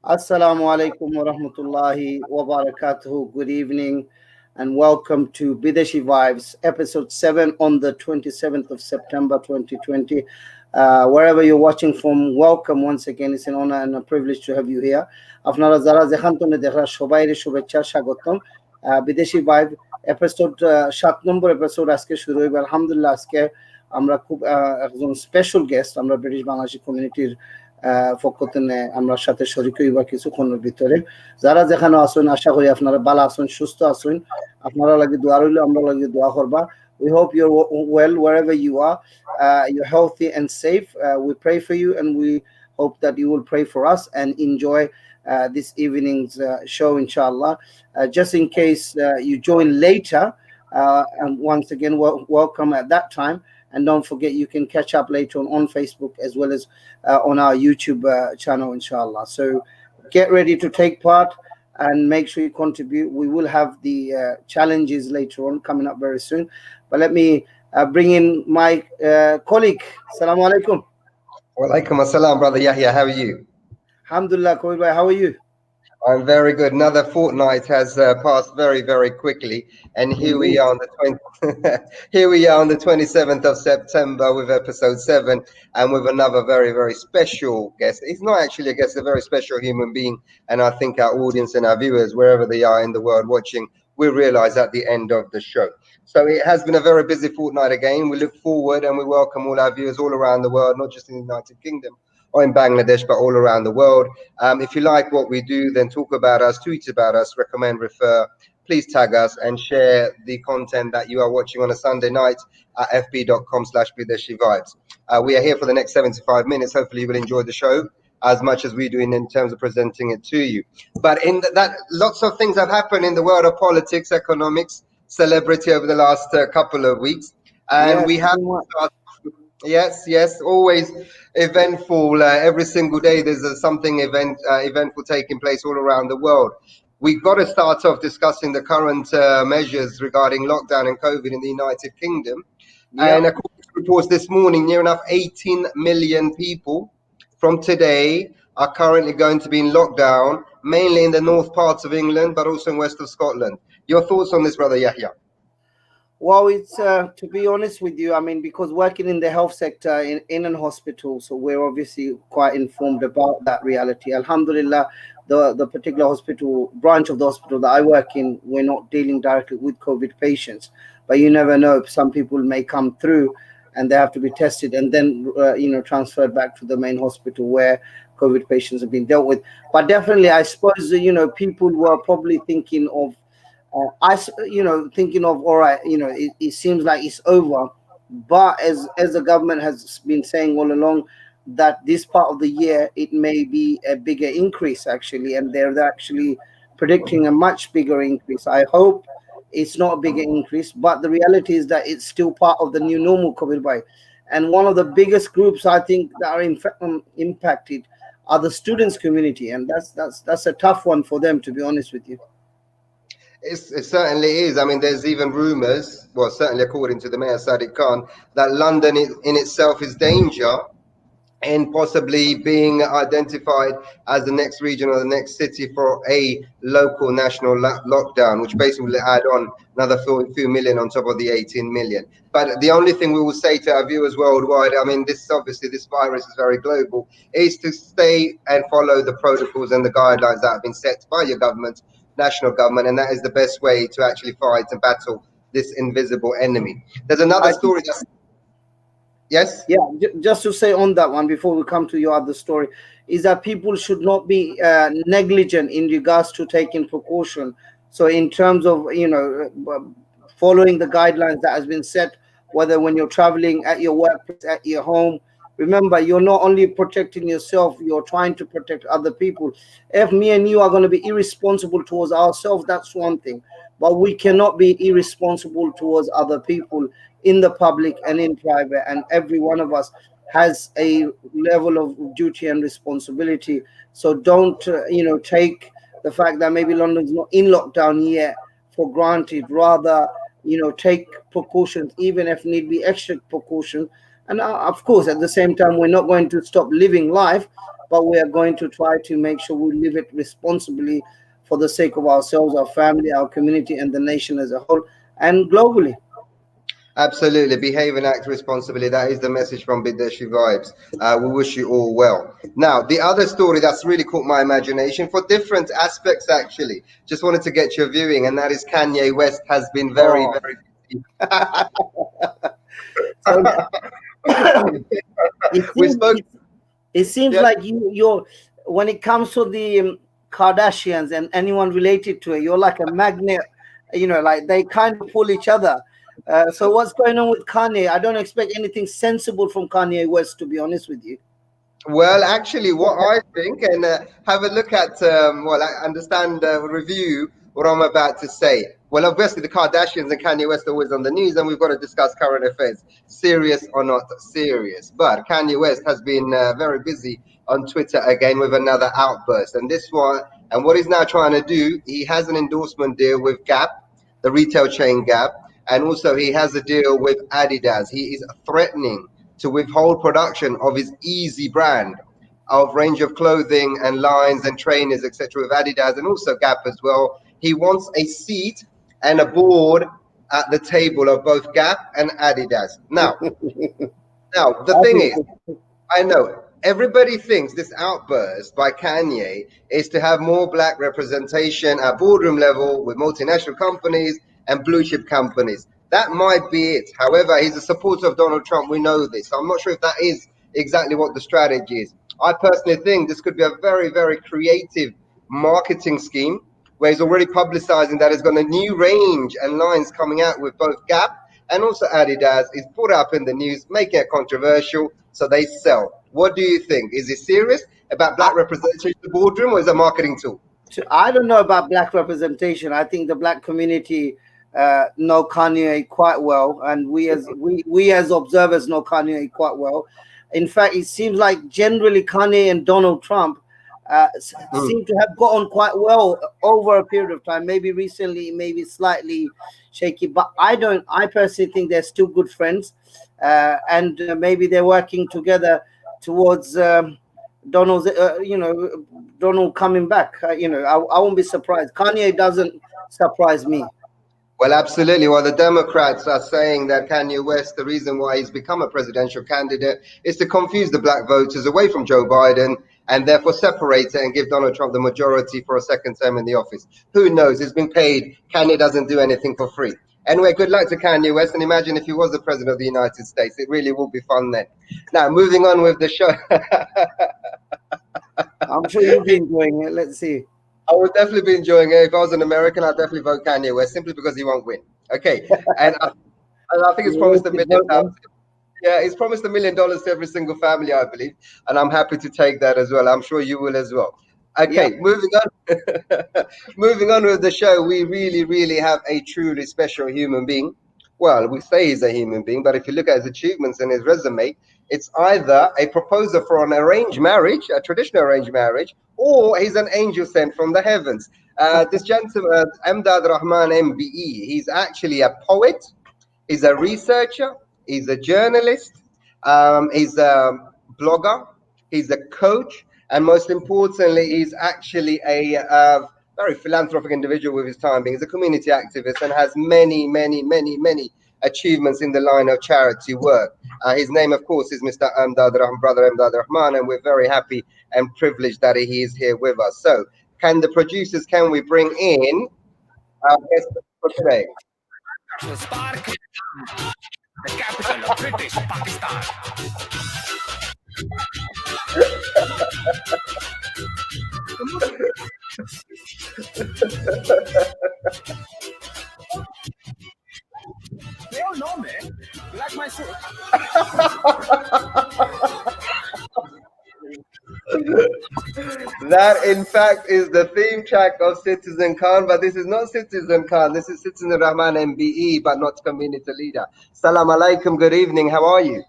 Assalamu alaikum wa rahmatullahi wa barakatuhu. Good evening and welcome to Bideshi Vibes, episode 7 on the 27th of September 2020. Wherever you're watching from, welcome once again. It's an honor and a privilege to have you here. আপনারা যারা যেখান থেকে দেখা সবাইকে শুভেচ্ছা স্বাগতম বিদেশি vibe episode 7 নম্বর episode আজকে শুরু হইবে আলহামদুলিল্লাহ আজকে আমরা খুব একজন স্পেশাল গেস্ট আমরা ব্রিটিশ বাংলাদেশি কমিউনিটির পক্ষ থেকে আমরা সাথে শরীক হইবা কিছুক্ষণের ভিতরে যারা যেখানে আছেন আশা করি আপনারা ভালো আছেন সুস্থ আছেন আপনারা লাগি দোয়া রইল আমরা লাগি দোয়া করবা. We hope you're well wherever you are. You're healthy and safe. We pray for you and we hope that you will pray for us and enjoy this evening's show, inshallah. Just in case you join later, and once again, welcome at that time. And don't forget, you can catch up later on Facebook as well as on our YouTube channel, inshallah. So get ready to take part and make sure you contribute. We will have the challenges later on coming up very soon. But let me bring in my colleague. Assalamu alaikum. Wa alaikum assalam, brother Yahya. How are you? Alhamdulillah, Kobi bhai, how are you? I'm very good. Another fortnight has passed very, very quickly, and here we are on the 27th of September with episode 7, and with another very, very special guest. He's not actually a guest; a very special human being, and I think our audience and our viewers, wherever they are in the world watching, will realize at the end of the show. So it has been a very busy fortnight again. We look forward and we welcome all our viewers all around the world, not just in the United Kingdom or in Bangladesh, but all around the world. If you like what we do, then talk about us, tweet about us, recommend, refer. Please tag us and share the content that you are watching on a Sunday night at fb.com/Bideshi Vibes. We are here for the next 75 minutes. Hopefully you will enjoy the show as much as we do in terms of presenting it to you. But in that, lots of things have happened in the world of politics, economics, celebrity over the last couple of weeks. And we have... Yes, always eventful. Every single day there's something eventful taking place all around the world. We've got to start off discussing the current measures regarding lockdown and COVID in the United Kingdom. And according to reports this morning, near enough 18 million people from today are currently going to be in lockdown, mainly in the north parts of England, but also in west of Scotland. Your thoughts on this, brother Yahya? Well, it's to be honest with you, I mean, because working in the health sector in an hospital, so we're obviously quite informed about that reality. Alhamdulillah, the particular hospital branch of the hospital that I work in, we're not dealing directly with COVID patients, but you never know. Some people may come through and they have to be tested and then transferred back to the main hospital where COVID patients have been dealt with. But definitely, I suppose people were probably thinking of thinking of, all right, it seems like it's over, but as the government has been saying all along, that this part of the year it may be a bigger increase actually, and they're actually predicting a much bigger increase. I hope it's not a bigger increase, but the reality is that it's still part of the new normal COVID by, and one of the biggest groups I think that are impacted are the students community, and that's a tough one for them, to be honest with you. It certainly is. I mean, there's even rumors, well, certainly according to the Mayor Sadiq Khan, that London in itself is danger in possibly being identified as the next region or the next city for a local national lockdown, which basically will add on another few million on top of the 18 million. But the only thing we will say to our viewers worldwide, I mean, this virus is very global, is to stay and follow the protocols and the guidelines that have been set by your government, national government, and that is the best way to actually fight and battle this invisible enemy. There's another story that's... Yes? Yeah, just to say on that one before we come to your other story, is that people should not be negligent in regards to taking precaution. So in terms of following the guidelines that has been set, whether when you're traveling, at your workplace, at your home, remember, you're not only protecting yourself, you're trying to protect other people. If me and you are going to be irresponsible towards ourselves, that's one thing, but we cannot be irresponsible towards other people in the public and in private, and every one of us has a level of duty and responsibility. So don't take the fact that maybe London's not in lockdown yet for granted. Rather, take precautions, even if need be extra precaution. And of course, at the same time, we're not going to stop living life, but we are going to try to make sure we live it responsibly for the sake of ourselves, our family, our community, and the nation as a whole, and globally. Absolutely. Behave and act responsibly. That is the message from Bideshi Vibes. We wish you all well. Now, the other story that's really caught my imagination for different aspects, actually, just wanted to get your viewing, and that is Kanye West has been very, Oh, very busy. so it We seems spoke, it seems yeah. like you're when it comes to the Kardashians and anyone related to it, you're like a magnet. Like they kind of pull each other. So what's going on with Kanye? I don't expect anything sensible from Kanye West, to be honest with you. Well, actually, what I think, and have a look at, well, I understand, review what I'm about to say. Well, obviously, the Kardashians and Kanye West are always on the news, and we've got to discuss current affairs, serious or not serious. But Kanye West has been very busy on Twitter again with another outburst. And this one, and what he's now trying to do, he has an endorsement deal with Gap, the retail chain Gap, and also he has a deal with Adidas. He is threatening to withhold production of his Easy brand of range of clothing and lines and trainers, etc., with Adidas and also Gap as well. He wants a seat and a board at the table of both Gap and Adidas. Now the thing is, I know everybody thinks this outburst by Kanye is to have more black representation at boardroom level with multinational companies and blue chip companies. That might be it. However, he's a supporter of Donald Trump. We know this. So I'm not sure if that is exactly what the strategy is. I personally think this could be a very, very creative marketing scheme where he's already publicizing that he's got a new range and lines coming out with both Gap and also Adidas. Is put up in the news, making it controversial so they sell. What do you think? Is he serious about black representation in the boardroom, or is it a marketing tool? I don't know about black representation. I think the black community know Kanye quite well, and we as observers know Kanye quite well. In fact, it seems like generally Kanye and Donald Trump Mm. seem to have gotten quite well over a period of time. Maybe recently, maybe slightly shaky, but I don't. I personally think they're still good friends, and maybe they're working together towards. Donald's, Donald coming back. I won't be surprised. Kanye doesn't surprise me. Well, absolutely. Well, the Democrats are saying that Kanye West, the reason why he's become a presidential candidate is to confuse the black voters away from Joe Biden and therefore separate it and give Donald Trump the majority for a second term in the office. Who knows? He's been paid. Kanye doesn't do anything for free. Anyway, good luck to Kanye West. And imagine if he was the president of the United States. It really will be fun then. Now, moving on with the show. I'm sure you'll be enjoying it. Let's see. I would definitely be enjoying it. If I was an American, I'd definitely vote Kanye West simply because he won't win. Okay. And I think he's You promised a always million vote pounds. them. Yeah, he's promised $1 million to every single family, I believe. And I'm happy to take that as well. I'm sure you will as well. Yeah. Okay, moving on. Moving on with the show, we really, really have a truly special human being. Well, we say he's a human being, but if you look at his achievements and his resume, it's either a proposer for an arranged marriage, a traditional arranged marriage, or he's an angel sent from the heavens. This gentleman, Amdad Rahman MBE, he's actually a poet, he's a researcher, he's a journalist, he's a blogger, he's a coach, and most importantly, he's actually a very philanthropic individual with his time being. He's a community activist and has many, many, many, many achievements in the line of charity work. His name, of course, is Mr. Brother Amdad Rahman, and we're very happy and privileged that he is here with us. So, can we bring in our guest for today? Spark, the capital of British Pakistan. They all know me. You like my suit? That, in fact, is the theme track of Citizen Khan, but this is not Citizen Khan. This is Citizen Rahman MBE, but not community leader. Salam alaikum. Good evening. How are you?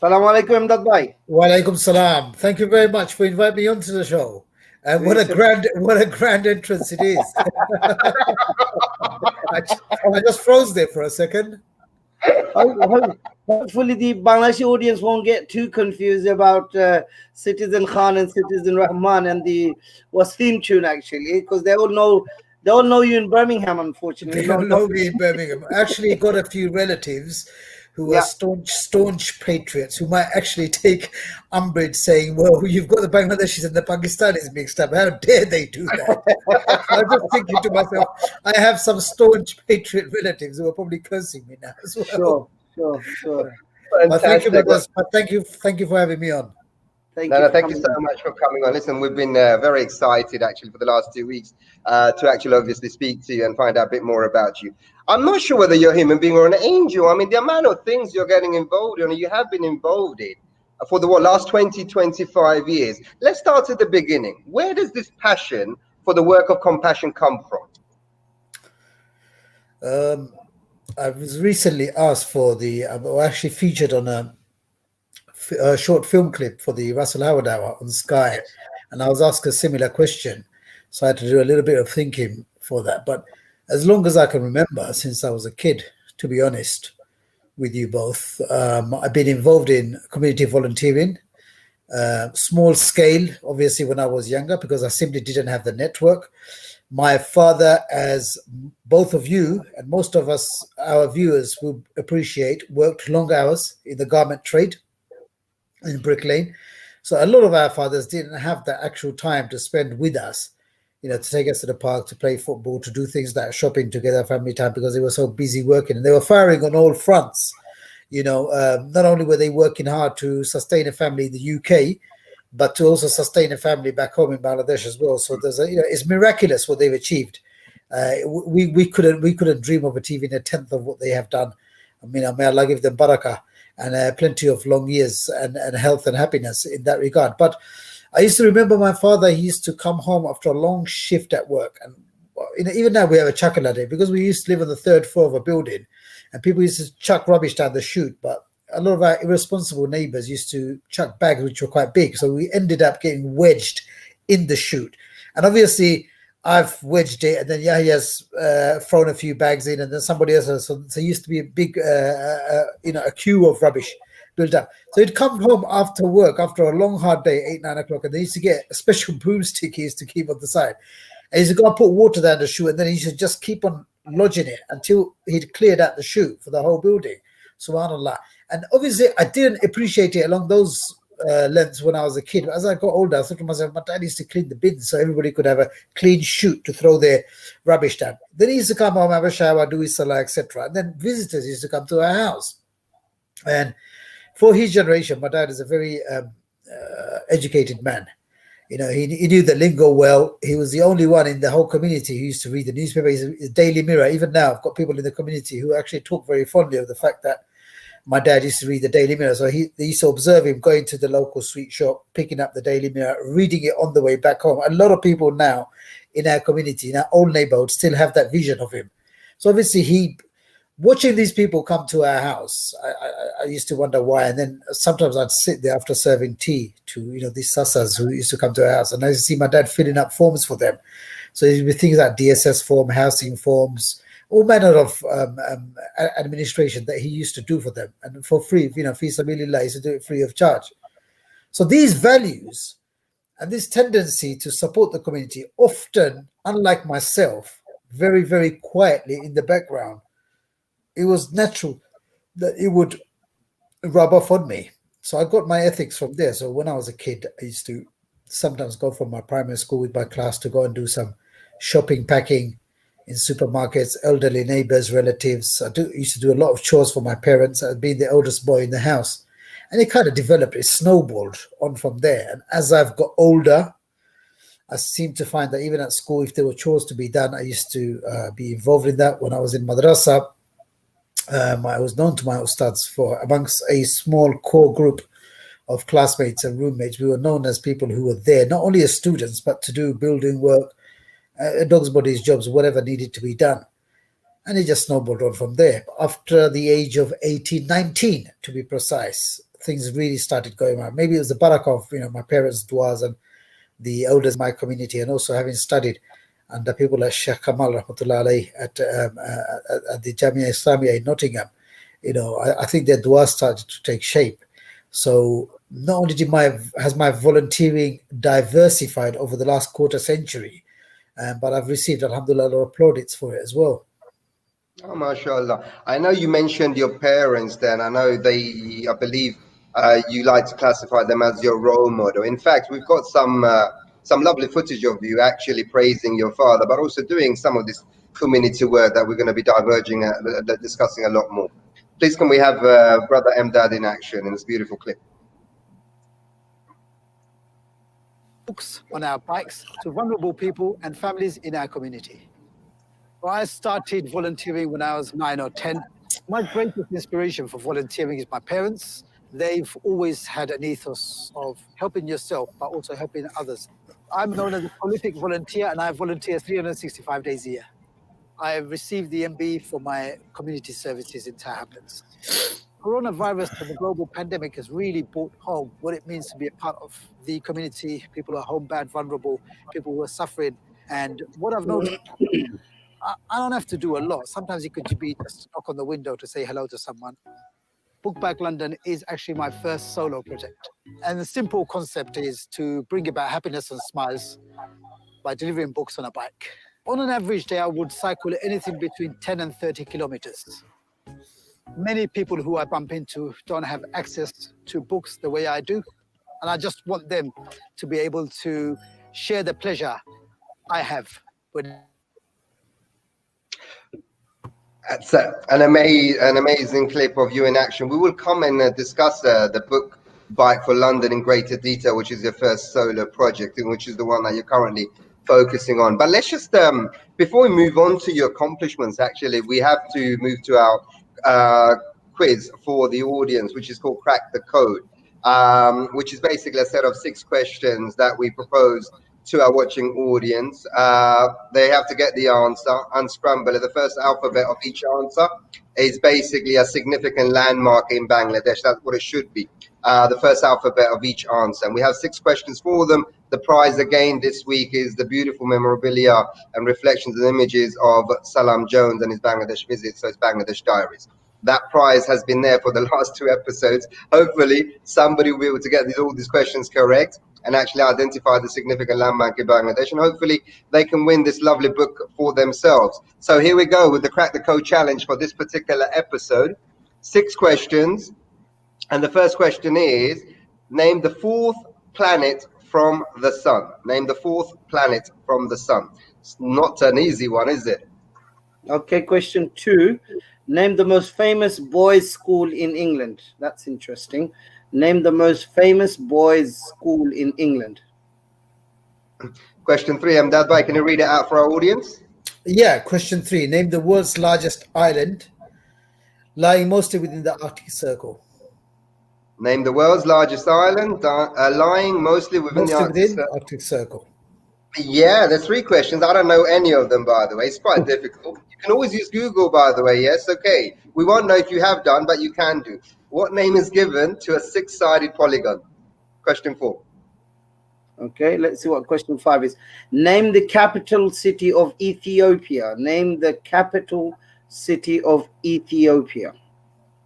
Salaam alaikum, Imdad bhai. Walaikum salam. Thank you very much for inviting me onto the show. And It's a, what a grand entrance it is. I, I just froze there for a second. hopefully the Bangladeshi audience won't get too confused about Citizen Khan and Citizen Rahman and the Wasim tune actually, because they all know you in Birmingham, unfortunately. They Not, don't not know me in Birmingham. Actually, got a few relatives who are yeah. staunch patriots who might actually take umbrage saying, "Well, you've got the Bangladeshis and the Pakistanis mixed up. How dare they do that?" So I'm just thinking to myself, I have some staunch patriot relatives who are probably cursing me now as well. Sure, sure, sure. But thank you, Fantastic. Well, brothers. But thank you for having me on. Thank no, you no, for thank you coming so on. much for coming on. Listen, we've been very excited actually for the last 2 weeks to actually obviously speak to you and find out a bit more about you. I'm not sure whether you're a human being or an angel. I mean, the amount of things you're getting involved in, or you have been involved in for the last 20, 25 years. Let's start at the beginning. Where does this passion for the work of compassion come from? I was recently asked for I actually featured on a short film clip for the Russell Howard Hour on Sky, Yes. and I was asked a similar question. So I had to do a little bit of thinking for that. But as long as I can remember, since I was a kid, to be honest with you both, I've been involved in community volunteering, small scale, obviously, when I was younger, because I simply didn't have the network. My father, as both of you and most of us, our viewers will appreciate, worked long hours in the garment trade in Brick Lane. So a lot of our fathers didn't have the actual time to spend with us, to take us to the park, to play football, to do things like shopping together, family time, because they were so busy working. And they were firing on all fronts. Not only were they working hard to sustain a family in the UK, but to also sustain a family back home in Bangladesh as well. So it's miraculous what they've achieved. We couldn't dream of achieving a tenth of what they have done. I mean, may Allah give them barakah and plenty of long years and health and happiness in that regard. But I used to remember my father. He used to come home after a long shift at work, and even now we have a chakala day because we used to live on the third floor of a building, and people used to chuck rubbish down the chute, but a lot of our irresponsible neighbors used to chuck bags which were quite big. So we ended up getting wedged in the chute. And obviously, I've wedged it, and then Yahya's thrown a few bags in, and then somebody else has. So there used to be a big, a queue of rubbish built up. So he'd come home after work, after a long, hard day, 8, 9 o'clock, and they used to get a special broomstick he used to keep on the side. And he used to go and put water down the chute, and then he used to just keep on lodging it until he'd cleared out the chute for the whole building. Subhanallah. And obviously, I didn't appreciate it along those lengths when I was a kid. But as I got older, I thought to myself, my dad used to clean the bins so everybody could have a clean chute to throw their rubbish down. Then he used to come home, have a shower, do his salah, etc. And then visitors used to come to our house. And for his generation, my dad is a very educated man. He knew the lingo well. He was the only one in the whole community who used to read the newspaper. He's a Daily Mirror. Even now, I've got people in the community who actually talk very fondly of the fact that my dad used to read the Daily Mirror. So they used to observe him going to the local sweet shop, picking up the Daily Mirror, reading it on the way back home. A lot of people now in our community, in our old neighborhood, still have that vision of him. So obviously watching these people come to our house, I used to wonder why. And then sometimes I'd sit there after serving tea to, these sassas who used to come to our house. And I used to see my dad filling up forms for them. So it'd be things like DSS form, housing forms, all manner of administration that he used to do for them. And for free, fi sabilillah, he used to do it free of charge. So these values and this tendency to support the community, often, unlike myself, very, very quietly in the background, it was natural that it would rub off on me. So I got my ethics from there. So when I was a kid, I used to sometimes go from my primary school with my class to go and do some shopping, packing in supermarkets, elderly neighbors, relatives. Used to do a lot of chores for my parents, being the oldest boy in the house. And it kind of developed, it snowballed on from there. And as I've got older, I seem to find that even at school, if there were chores to be done, I used to be involved in that. When I was in madrasa, I was known to my ustads for amongst a small core group of classmates and roommates. We were known as people who were there, not only as students, but to do building work, dog's bodies jobs, whatever needed to be done. And it just snowballed on from there. After the age of 18, 19, to be precise, things really started going on. Maybe it was the barakah of my parents' duas and the elders in my community, and also having studied under people like Sheikh Kamal Rahmatullah alayhi at the Jamia Islamia in Nottingham, I think their dua started to take shape. So not only has my volunteering diversified over the last quarter century, but I've received, alhamdulillah, a lot of plaudits for it as well. Oh, mashallah. I know you mentioned your parents then. I know I believe you like to classify them as your role model. In fact, we've got some lovely footage of you actually praising your father, but also doing some of this community work that we're going to be discussing a lot more. Please, can we have Brother Emdad in action in this beautiful clip? Books on our bikes to vulnerable people and families in our community. Well, I started volunteering when I was 9 or 10. My greatest inspiration for volunteering is my parents. They've always had an ethos of helping yourself, but also helping others. I'm known as a prolific volunteer, and I volunteer 365 days a year. I received the MB for my community services in Tower Hamlets. Coronavirus and the global pandemic has really brought home what it means to be a part of the community, people who are homebound, vulnerable, people who are suffering. And what I've noticed, I don't have to do a lot. Sometimes it could be just knock on the window to say hello to someone. Book Back London is actually my first solo project. And the simple concept is to bring about happiness and smiles by delivering books on a bike. On an average day, I would cycle anything between 10 and 30 kilometers. Many people who I bump into don't have access to books the way I do. And I just want them to be able to share the pleasure I have with. That's an amazing clip of you in action. We will come and discuss the book Bike for London in greater detail, which is your first solo project, and which is the one that you're currently focusing on. But let's just, before we move on to your accomplishments, actually, we have to move to our quiz for the audience, which is called Crack the Code, which is basically a set of 6 questions that we propose to our watching audience. They have to get the answer, unscramble it. The first alphabet of each answer is basically a significant landmark in Bangladesh. That's what it should be. The first alphabet of each answer. And we have 6 questions for them. The prize again this week is the beautiful memorabilia and reflections and images of Salam Jones and his Bangladesh visit. So it's Bangladesh Diaries. That prize has been there for the last 2 episodes. Hopefully somebody will be able to get all these questions correct and actually identify the significant landmark in Bangladesh, and hopefully they can win this lovely book for themselves. So here we go with the Crack the Code challenge for this particular episode. 6 questions, and the first question is, name the 4th planet from the sun. Name the 4th planet from the sun. It's not an easy one, is it? Okay, question 2. Name the most famous boys' school in England. That's interesting. Name the most famous boys' school in England. Question 3, Emdad Bhai, can you read it out for our audience? Yeah, question 3. Name the world's largest island, lying mostly within the Arctic Circle. Name the world's largest island, lying mostly within the Arctic Circle. Yeah, there's 3 questions. I don't know any of them, by the way. It's quite difficult. You can always use Google, by the way. Yes, okay. We won't know if you have done, but you can do. What name is given to a 6-sided polygon? Question 4. Okay, let's see what question 5 is. Name the capital city of Ethiopia. Name the capital city of Ethiopia.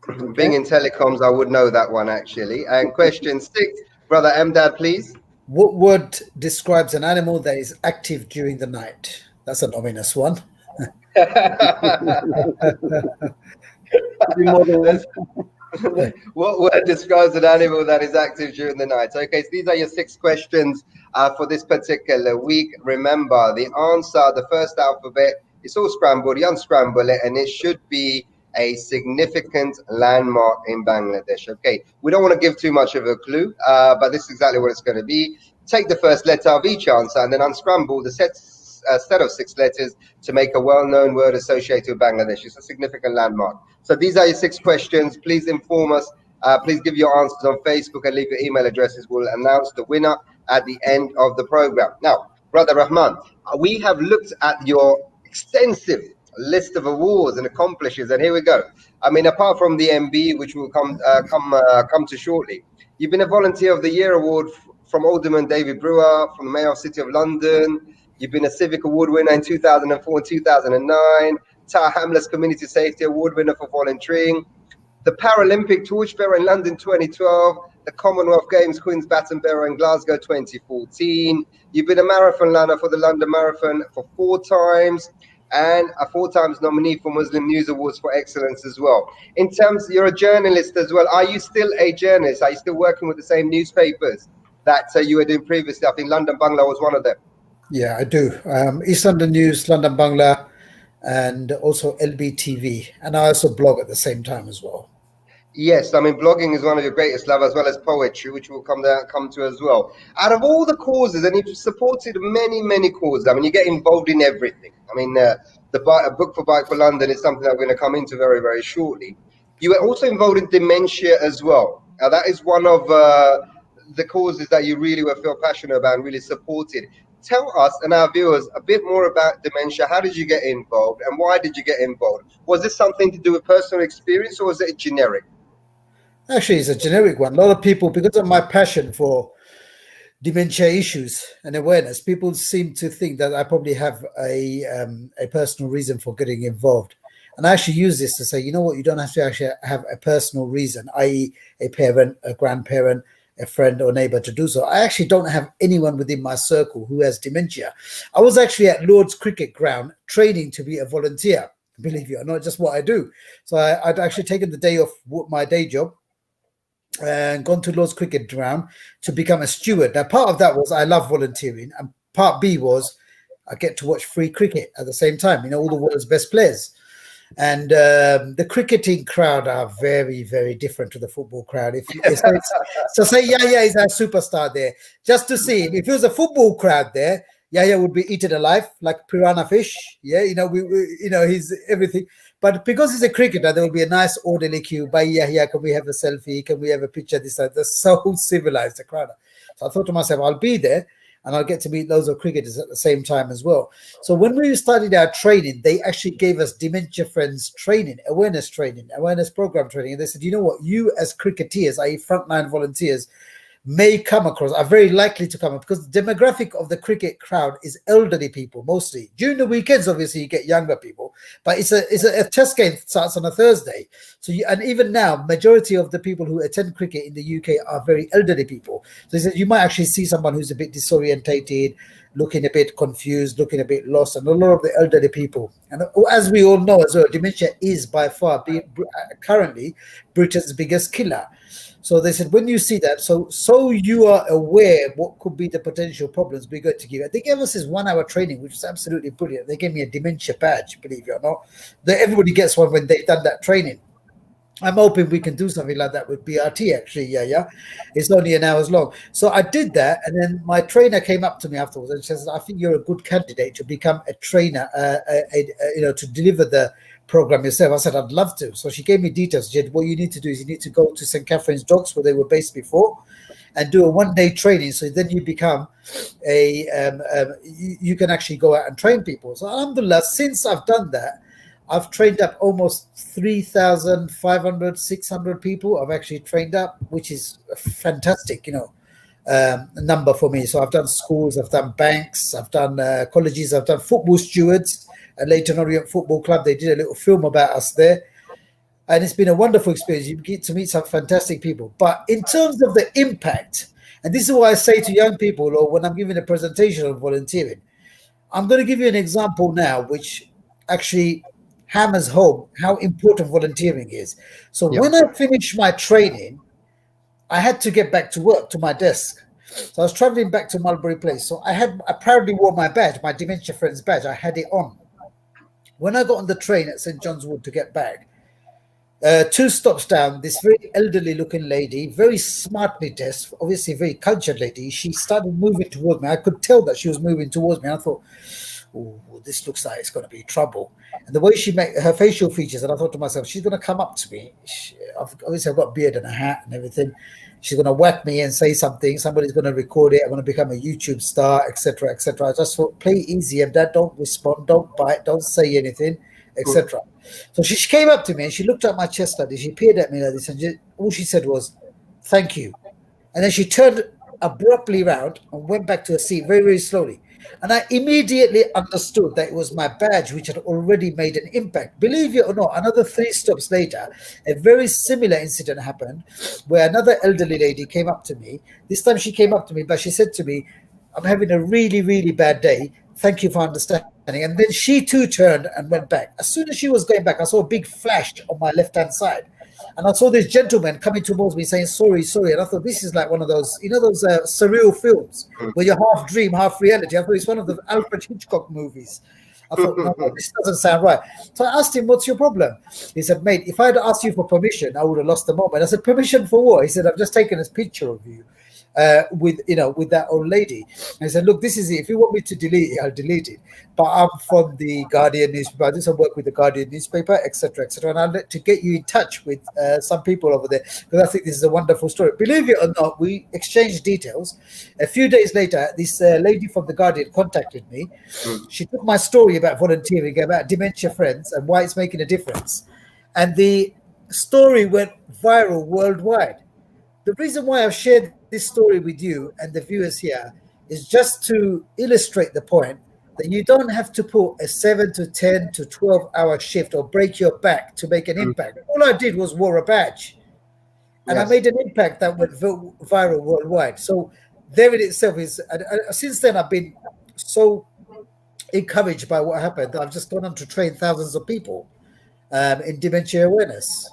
Okay. Being in telecoms, I would know that one, actually. And question 6, Brother Emdad, please. What word describes an animal that is active during the night? That's an ominous one. What word describes an animal that is active during the night? Okay, so these are your 6 questions for this particular week. Remember, the answer, the first alphabet, it's all scrambled. You unscramble it, and it should be a significant landmark in Bangladesh. Okay, we don't want to give too much of a clue, but this is exactly what it's going to be. Take the first letter of each answer and then unscramble the set of 6 letters to make a well-known word associated with Bangladesh. It's a significant landmark. So these are your 6 questions. Please inform us. Please give your answers on Facebook and leave your email addresses. We'll announce the winner at the end of the program. Now, Brother Rahman, we have looked at your extensive list of awards and accomplishments, and here we go. I mean, apart from the MB, which we'll come to shortly, you've been a Volunteer of the Year award from Alderman David Brewer, from the Mayor of City of London. You've been a Civic Award winner in 2004 and 2009. Tower Hamlets Community Safety Award winner for volunteering. The Paralympic Torchbearer in London 2012. The Commonwealth Games Queen's Baton Bearer in Glasgow 2014. You've been a marathon runner for the London Marathon for 4 times. And a 4 times nominee for Muslim News Awards for Excellence as well. In terms, you're a journalist as well. Are you still a journalist? Are you still working with the same newspapers that you were doing previously? I think London Bangla was one of them. Yeah, I do. East London News, London Bangla, and also LBTV. And I also blog at the same time as well. Yes, I mean, blogging is one of your greatest love, as well as poetry, which we'll come to as well. Out of all the causes, and you've supported many causes. I mean, you get involved in everything. I mean, the book for Bike for London is something that we're going to come into very shortly. You were also involved in dementia as well. Now, that is one of the causes that you really feel passionate about and really supported. Tell us and our viewers a bit more about dementia. How did you get involved, and why did you get involved? Was this something to do with personal experience, or was it generic? Actually, it's a generic one. A lot of people, because of my passion for dementia issues and awareness, people seem to think that I probably have a personal reason for getting involved. And I actually use this to say, you know what, you don't have to actually have a personal reason, i.e. a parent, a grandparent, a friend or neighbor to do so. I actually don't have anyone within my circle who has dementia. I was actually at Lord's Cricket Ground training to be a volunteer, believe it or not, just what I do. So I'd actually taken the day off my day job and gone to Lord's Cricket Ground to become a steward. Now, part of that was I love volunteering, and part B was I get to watch free cricket at the same time, you know, all the world's best players. And the cricketing crowd are very different to the football crowd. So say Yahya is our superstar there, just to see him. If it was a football crowd there, Yahya would be eaten alive like piranha fish. Yeah, you know, he's everything. But because he's a cricketer, there will be a nice orderly queue. By Yahya, can we have a selfie? Can we have a picture? This, that. They're so civilized, the crowd. So I thought to myself, I'll be there, and I'll get to meet loads of cricketers at the same time as well. So when we started our training, they actually gave us Dementia Friends training, awareness program training. And they said, you know what, you as cricketers, i.e. frontline volunteers, may come across, are very likely to come up, because the demographic of the cricket crowd is elderly people mostly. During the weekends, obviously, you get younger people, but it's a test game that starts on a Thursday. So and even now, majority of the people who attend cricket in the UK are very elderly people. So he said you might actually see someone who's a bit disorientated, looking a bit confused, looking a bit lost, and a lot of the elderly people. And as we all know as well, dementia is by far currently Britain's biggest killer. So they said, when you see that, so you are aware what could be the potential problems, we're going to give it. They gave us this 1 hour training, which was absolutely brilliant. They gave me a dementia badge, believe it or not. Everybody gets one when they've done that training. I'm hoping we can do something like that with BRT, actually. Yeah. It's only an hour's long. So I did that, and then my trainer came up to me afterwards and says, I think you're a good candidate to become a trainer, to deliver the program yourself. I said, I'd love to. So she gave me details. She said, what you need to do is you need to go to St. Catherine's Docks, where they were based before, and do a 1 day training. So then you become you can actually go out and train people. So alhamdulillah, since I've done that, I've trained up almost 3,500, 600 people. I've actually trained up, which is a fantastic, number for me. So I've done schools, I've done banks, I've done colleges, I've done football stewards at Leighton Orient Football Club. They did a little film about us there. And it's been a wonderful experience. You get to meet some fantastic people. But in terms of the impact, and this is what I say to young people, or when I'm giving a presentation on volunteering, I'm going to give you an example now, which actually hammers home how important volunteering is. So when I finished my training, I had to get back to work, to my desk. So I was traveling back to Mulberry Place. So I proudly wore my badge, my Dementia Friends badge. I had it on. When I got on the train at St. John's Wood to get back, 2 stops down, this very elderly looking lady, very smartly dressed, obviously very cultured lady, she started moving towards me. I could tell that she was moving towards me. I thought, oh, this looks like it's going to be trouble. And the way she made her facial features, and I thought to myself, she's going to come up to me. Obviously, I've got a beard and a hat and everything. She's going to whack me and say something. Somebody's going to record it. I'm going to become a YouTube star, etc., etc. I just thought, play easy, and Dad, don't respond, don't bite, don't say anything, etc. So she came up to me and she looked at my chest like this. She peered at me like this, and all she said was, "Thank you." And then she turned abruptly round and went back to her seat very, very slowly. And I immediately understood that it was my badge which had already made an impact. Believe it or not, another 3 stops later, a very similar incident happened where another elderly lady came up to me. This time she came up to me, but she said to me, I'm having a really, really bad day. Thank you for understanding. And then she too turned and went back. As soon as she was going back, I saw a big flash on my left-hand side. And I saw this gentleman coming towards me saying, sorry, sorry. And I thought, this is like one of those, those surreal films where you half dream, half reality. I thought it's one of the Alfred Hitchcock movies. I thought, no, this doesn't sound right. So I asked him, what's your problem? He said, mate, if I had asked you for permission, I would have lost the moment. I said, permission for what? He said, I've just taken this picture of you. With that old lady. And I said, look, this is it. If you want me to delete it, I'll delete it. But I'm from the Guardian newspaper. I do some work with the Guardian newspaper, etc., etc. And I'd like to get you in touch with some people over there because I think this is a wonderful story. Believe it or not, we exchanged details. A few days later, this lady from the Guardian contacted me. She took my story about volunteering, about dementia friends, and why it's making a difference. And the story went viral worldwide. The reason why I've shared this story with you and the viewers here is just to illustrate the point that you don't have to put a 7 to 10 to 12-hour shift or break your back to make an impact. All I did was wore a badge. And I made an impact that went viral worldwide. So there in itself is, since then I've been so encouraged by what happened that I've just gone on to train thousands of people in dementia awareness.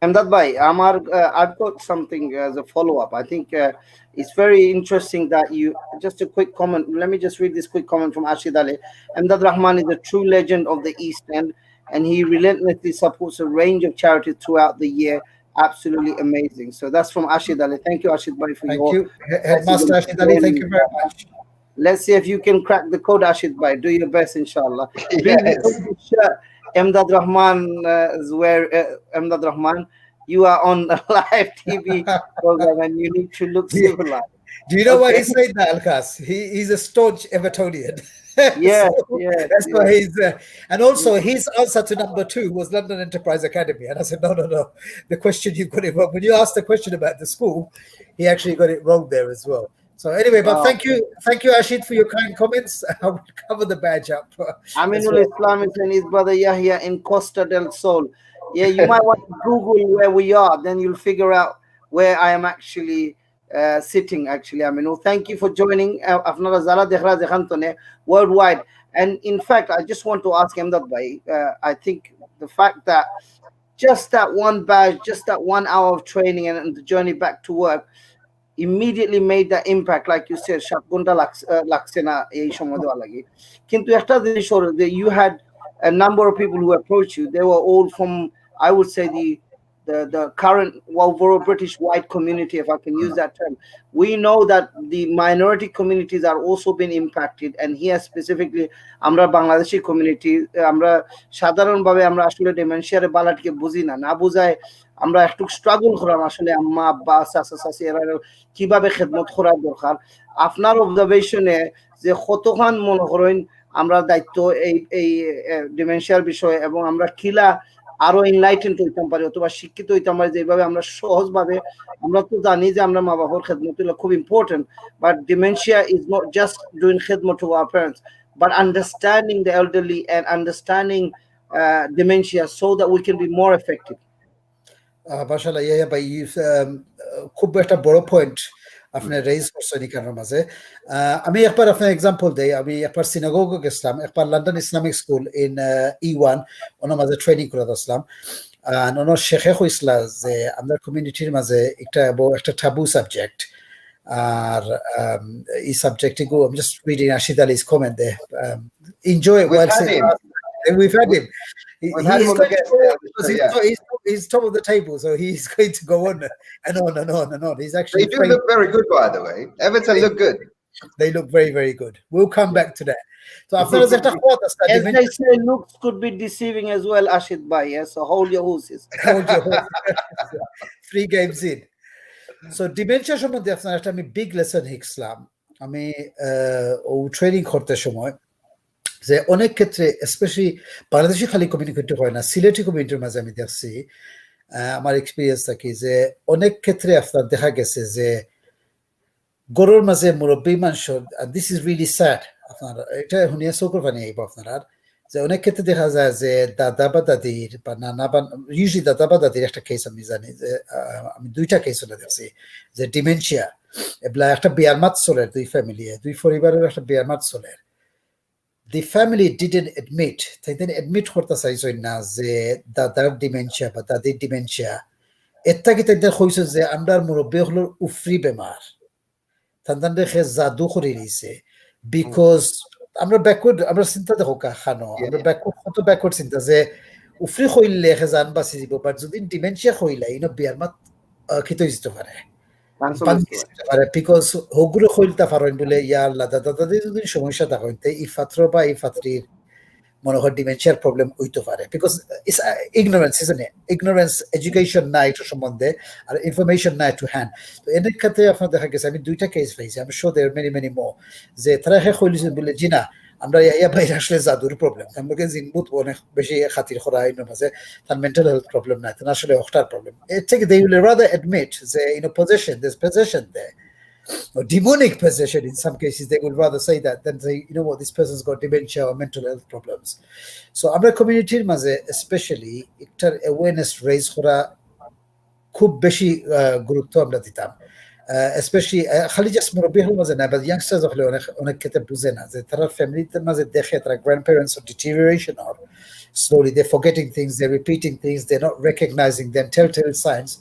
That by Amar, I've got something as a follow-up. I think it's very interesting that you, just a quick comment. Let me just read this quick comment from Ashid Ali. Amdad Rahman is a true legend of the East End, and he relentlessly supports a range of charities throughout the year. Absolutely amazing. So that's from Ashid Ali. Thank you, Ashid Bhai, for Thank you. Headmaster Ashid Ali, thank you very much. Let's see if you can crack the code, Ashid Bhai. Do your best, inshallah. Yes. Amdad Rahman is where Amdad Rahman, you are on a live TV program and you need to look civilized. Do you know why he's saying that, Alkas? He's a staunch Evertonian. Yeah, that's why he's and also his answer to number 2 was London Enterprise Academy. And I said, no. The question you've got it wrong. When you asked the question about the school, he actually got it wrong there as well. So anyway, but thank you, Ashid, for your kind comments. I will cover the badge up. Aminul Islam is and his brother Yahya in Costa del Sol. Yeah, you might want to Google where we are, then you'll figure out where I am actually sitting. Actually, Aminul, thank you for joining. Worldwide, and in fact, I just want to ask Amdad Bhai. I think the fact that just that one badge, just that 1 hour of training and the journey back to work immediately made that impact, like you said, Shakunda Laksena Kintu ekta jinish holo that you had a number of people who approached you. They were all from, I would say, the current British white community, if I can use that term. We know that the minority communities are also being impacted, and here specifically, amra Bangladeshi community, amra sadharon bhabe amra ashole dementia re balatke buzi na buzay আমরা একটু struggle করলাম আসলে আম্মা আব্বা চাচা চাচি এরা কিভাবে খেদমত করার দরকার আপনার অবজারভেশনে যে কতখান মনে করেন আমরা দায়িত্ব এই ডিমেনশিয়ার বিষয়ে এবং আমরা কিলা আরো এনলাইটেন্ড হইতাম পারি অথবা শিক্ষিত হইতাম পারি যেভাবে আমরা সহজভাবে আমরা তো জানি যে আমরা মা বাবার খেদমত হলো খুব important but dementia is not just doing খেদমত to our parents but understanding the elderly and understanding dementia so that we can be more effective. Mashallah, yeah, but you've খুব একটা বড় পয়েন্ট আপনি রেজ করছেন এখানের মাঝে আমি একবার আপনার এক্সাম্পল দেই আমি একবার সিনাগোগ গেছিলাম একবার London Islamic school in E1 ওনার মাঝে ট্রেনিং করে আসলাম ওনার শেখে হইছিল যে আমাদের কমিউনিটির মাঝে একটা টাবু সাবজেক্ট আর এই সাবজেক্টে গো I'm just reading Ashid Ali's comment there enjoy it while we've had him he's top of the table, so he's going to go on and on and on and on. He's actually they do look very good, by the way. Everton look good. They look very, very good. We'll come back to that. So after as they say, looks could be deceiving as well, Ashid Bhai. Yeah? So hold your horses. Hold your horses. 3 games in. So dementia সম্বন্ধে আপনার একটা আমি big lesson শিখলাম আমি ও training করতে সময় যে অনেক ক্ষেত্রে স্পেশালি বাংলাদেশি খালি কমিউনিকেট হয় না সিলেটি কমিউনিটির মাঝে আমি দেখছি আমার এক্সপিরিয়েন্স থাকি যে অনেক ক্ষেত্রে আপনার দেখা গেছে যে গরুর মাঝে মুরব্বী মানুষ, দিস ইজ রিয়েলি স্যাড, আপনার এটা শুনিয়া চকুর পানি আইব আপনার। যে অনেক ক্ষেত্রে দেখা যায় যে দাদা বা দাদির বা নানা বা ইউজুয়ালি দাদা বা দাদির একটা কেস আমি জানি যে আমি দুইটা কেস হলে দেখছি যে ডিমেনশিয়া এগুলা একটা বিয়ার মাত চলের, দুই ফ্যামিলি দুই পরিবারের একটা বিয়ার মাত চলের। দি ফ্যামিলি ডিডেন্ট এডমিট, তাইদের এডমিট করতে চাইছেন না যে দাদার ডিমেনশিয়া বা দাদির ডিমেনশিয়া। এর থেকে তাদের কইছে যে আমরা মুরব্বী হলোর উফরি বেমার, তাদের দেখে জাদু করে দিয়েছে। বিকজ আমরা ব্যাকওয়ার্ড, আমরা চিন্তা দেখো খানো, Yeah, আমরা yeah. ব্যাকওয়ার্ড কত ব্যাকওয়ার্ড চিন্তা যে উফরি হইলে জান বাঁচি যাব, বাট যদি ডিমেনশিয়া হইলে ইনো বিয়ার মাত খিত যেতে পারে, ক্যান্সার বাঙ্গি হইতে পারে। যেতে পারে। বিকজ হগুলো হইলতা পারেন বলে ইয়া আল্লাহ দাদা দাদি যদি সমস্যা থাকেন এই পাত্র বা এই পাত্রীর মনে হয় ডিমেনশিয়ার প্রবলেম হইতে পারে। Because it's ignorance, isn't it? Ignorance, education নাই এটার সম্বন্ধে, আর ইনফরমেশন নাই টু হ্যান্ড। তো এদের ক্ষেত্রে আপনার দেখা গেছে আমি দুইটা কেস পাইছি, আমি শো দেয়ার মেনি মেনি মো, যে তারা হইলিছে বলে জি না আমরা ইয়া বাইরে আসলে জাদুর প্রবলেম, আমাকে জিনবুত অনেক বেশি খাতির করা এর মাঝে, তার মেন্টাল হেলথ প্রবলেম নাই, তার আসলে অক্টার প্রবলেম। এর থেকে দে উইল রাদার অ্যাডমিট যে পজেশন, দিস পজেশন দেয়, or demonic possession in some cases. They would rather say that than say, you know what, this person's got dementia or mental health problems. So আমরা কমিউনিটির মাঝে specially একটার awareness raise করা খুব বেশি গুরুত্ব আমরা দিতাম। স্পেশালি খালি জাস্ট মুরব্বী হল মাঝে না, বা ইয়াংস্টার্স হলে অনেক অনেক ক্ষেত্রে বুঝে না যে তারা ফ্যামিলিতে মাঝে দেখে তারা grand parents ডিটেরিওরেশন or slowly they're forgetting things, they're repeating things, they're not recognizing them telltale signs,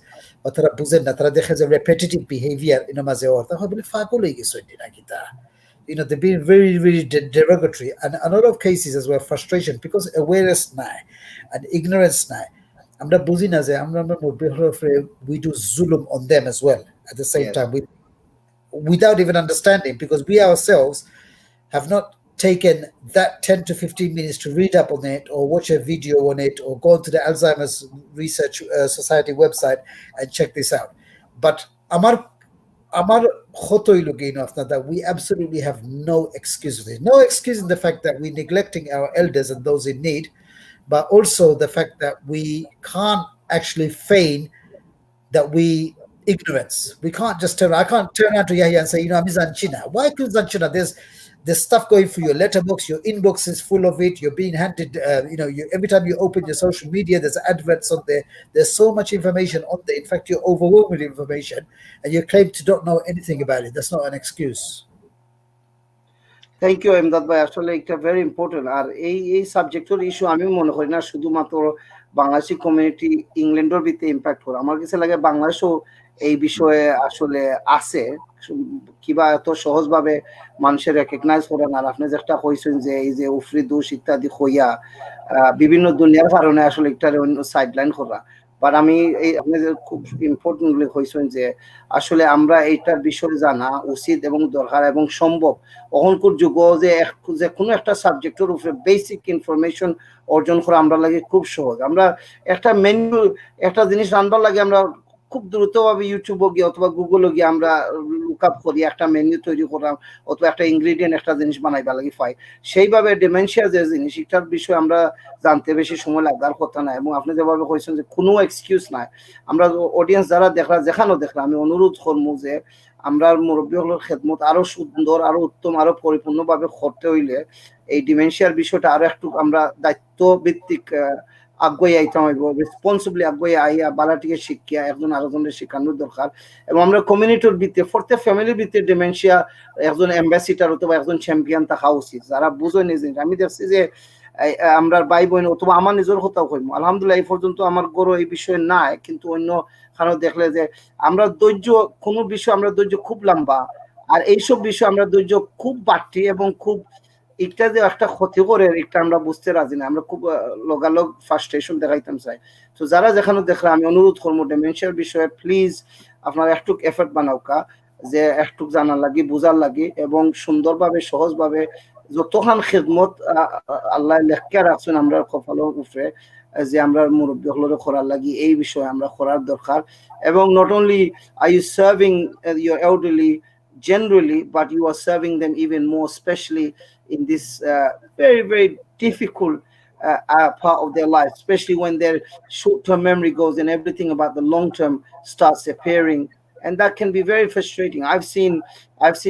বা তারা বুঝেন না, তারা দেখে যে repetitive behavior মাঝে ওর তখন বলে পাগল হয়ে গেছে নাকি তা, they've been very very derogatory, and a lot of cases as well frustration because awareness নাই and ignorance নাই। আমরা বুঝি না যে আমরা আমরা মুরব্বী হলে we do zulum on them as well at the same Yes. time without even understanding, because we ourselves have not taken that 10 to 15 minutes to read up on it or watch a video on it or go to the Alzheimer's Research Society website and check this out. But আমার আমার হতই লুকিয়ে আপনার that we absolutely have no excuse for this. No excuse in the fact that we're neglecting our elders and those in need, but also the fact that we can't actually feign that we ignorance. We can't just turn. I can't turn around to Yahya and say, I'm Zanchina. Why could Zanchina? There's stuff going through your letterbox. Your inbox is full of it. You're being handed. Every time you open your social media, there's adverts on there. There's so much information on there. In fact, you're overwhelmed with information, and you claim to don't know anything about it. That's not an excuse. Thank you Emdad ভাই, আসলে এটা very important. আর এই সাবজেক্টের issue আমি মনে করি না শুধুমাত্র বাংলাদেশি কমিউনিটি ইংল্যান্ডের ভিতরে ইম্প্যাক্ট করে, আমার কাছে লাগে বাংলাদেশও এই বিষয়ে আসলে আছে, কিবা এত সহজভাবে মানুষের রেকগনাইজ করে না। আর আপনি যেটা কইছেন যে এই যে উফরি দোষ ইত্যাদি হইয়া বিভিন্ন দুনিয়ার কারণে আসলে একটা অন্য সাইডলাইন করা। বাট আমি এই আপনি যে খুব ইম্পর্টেন্টলি কইছেন যে আসলে আমরা এইটার বিষয়ে জানা উচিত এবং দরকার এবং সম্ভব। অহংকার যুগ যে কোনো একটা সাবজেক্টের উপরে বেসিক ইনফরমেশন অর্জন করা আমরা লাগে খুব সহজ। আমরা একটা মেনু একটা জিনিস রান্নার লাগে আমরা খুব দ্রুতভাবে ইউটিউবে গিয়ে অথবা গুগলে গিয়ে আমরা লুক আপ করি, একটা মেনু তৈরি করলাম অথবা একটা ইনগ্রিডিয়েন্ট একটা জিনিস বানাইবা লাগে পাই। সেইভাবে ডিমেনশিয়া যে জিনিস এটার বিষয়ে আমরা জানতে বেশি সময় লাগার কথা না। এবং আপনি যেভাবে কইছেন যে কোনো এক্সকিউজ নাই, আমরা অডিয়েন্স যারা দেখলা যেখানেও দেখলা আমি অনুরোধ করবো যে আমরা মুরব্বী হলোর খেদমত আরো সুন্দর আরো উত্তম আরো পরিপূর্ণভাবে করতে হইলে এই ডিমেনশিয়ার বিষয়টা আরো একটু আমরা দায়িত্ব ভিত্তিক আগুয়ে আইতে হইব, রেসপন্সিবলি আগুয়ে আইয়া বালাটিকে শিখিয়া একজন আরেকজনের শিখানোর দরকার। এবং আমরা কমিউনিটির ভিত্তিতে প্রত্যেক ফ্যামিলির ভিত্তিতে ডিমেনশিয়া একজন অ্যাম্বাসিডার অথবা একজন চ্যাম্পিয়ন থাকা উচিত, যারা বুঝে নিজে। আমি দেখছি যে আমরা ভাই বোন অথবা আমার নিজের কথাও কইম, আলহামদুলিল্লাহ এই পর্যন্ত আমার গরু এই বিষয়ে নাই, কিন্তু অন্য খানো দেখলে যে আমরা ধৈর্য কোনো বিষয় আমরা ধৈর্য খুব লম্বা, আর এইসব বিষয় আমরা ধৈর্য খুব বাড়তি এবং খুব এটা যে একটা ক্ষতি করে এটা আমরা বুঝতে রাজি না, আমরা খুব লগালগ ফার্স্টেশন দেখাইতাম চাই। তো যারা যেখানে দেখলে আমি অনুরোধ করবো ডিমেনশিয়ার বিষয়ে প্লিজ আপনারা একটু এফর্ট বানাওকা, যে একটু জানার লাগি বুঝার লাগি এবং সুন্দরভাবে সহজভাবে যতখান খেদমত আল্লাহ লেখকে রাখছেন আমরা কপালের উপরে যে আমরা মুরব্বী হলরে করার লাগি এই বিষয়ে আমরা করার দরকার। এবং not only are you serving your elderly generally, but you are serving them even more, especially in this very, very difficult part of their life, especially when their short-term memory goes and everything about the long-term starts appearing and that can be very frustrating. I've seen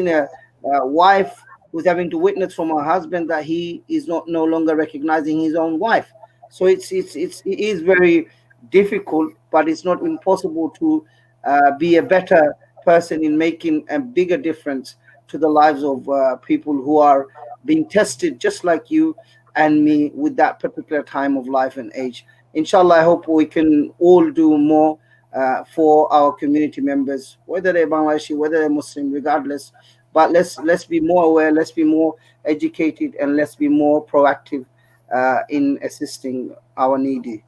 a wife who's having to witness from her husband that he is not no longer recognizing his own wife. So it is very difficult, but it's not impossible to be a better person in making a bigger difference to the lives of people who are being tested just like you and me with that particular time of life and age. Inshallah, I hope we can all do more for our community members, whether they're Bangladeshi, whether they're Muslim, regardless. But let's be more aware, let's be more educated, and let's be more proactive in assisting our needy.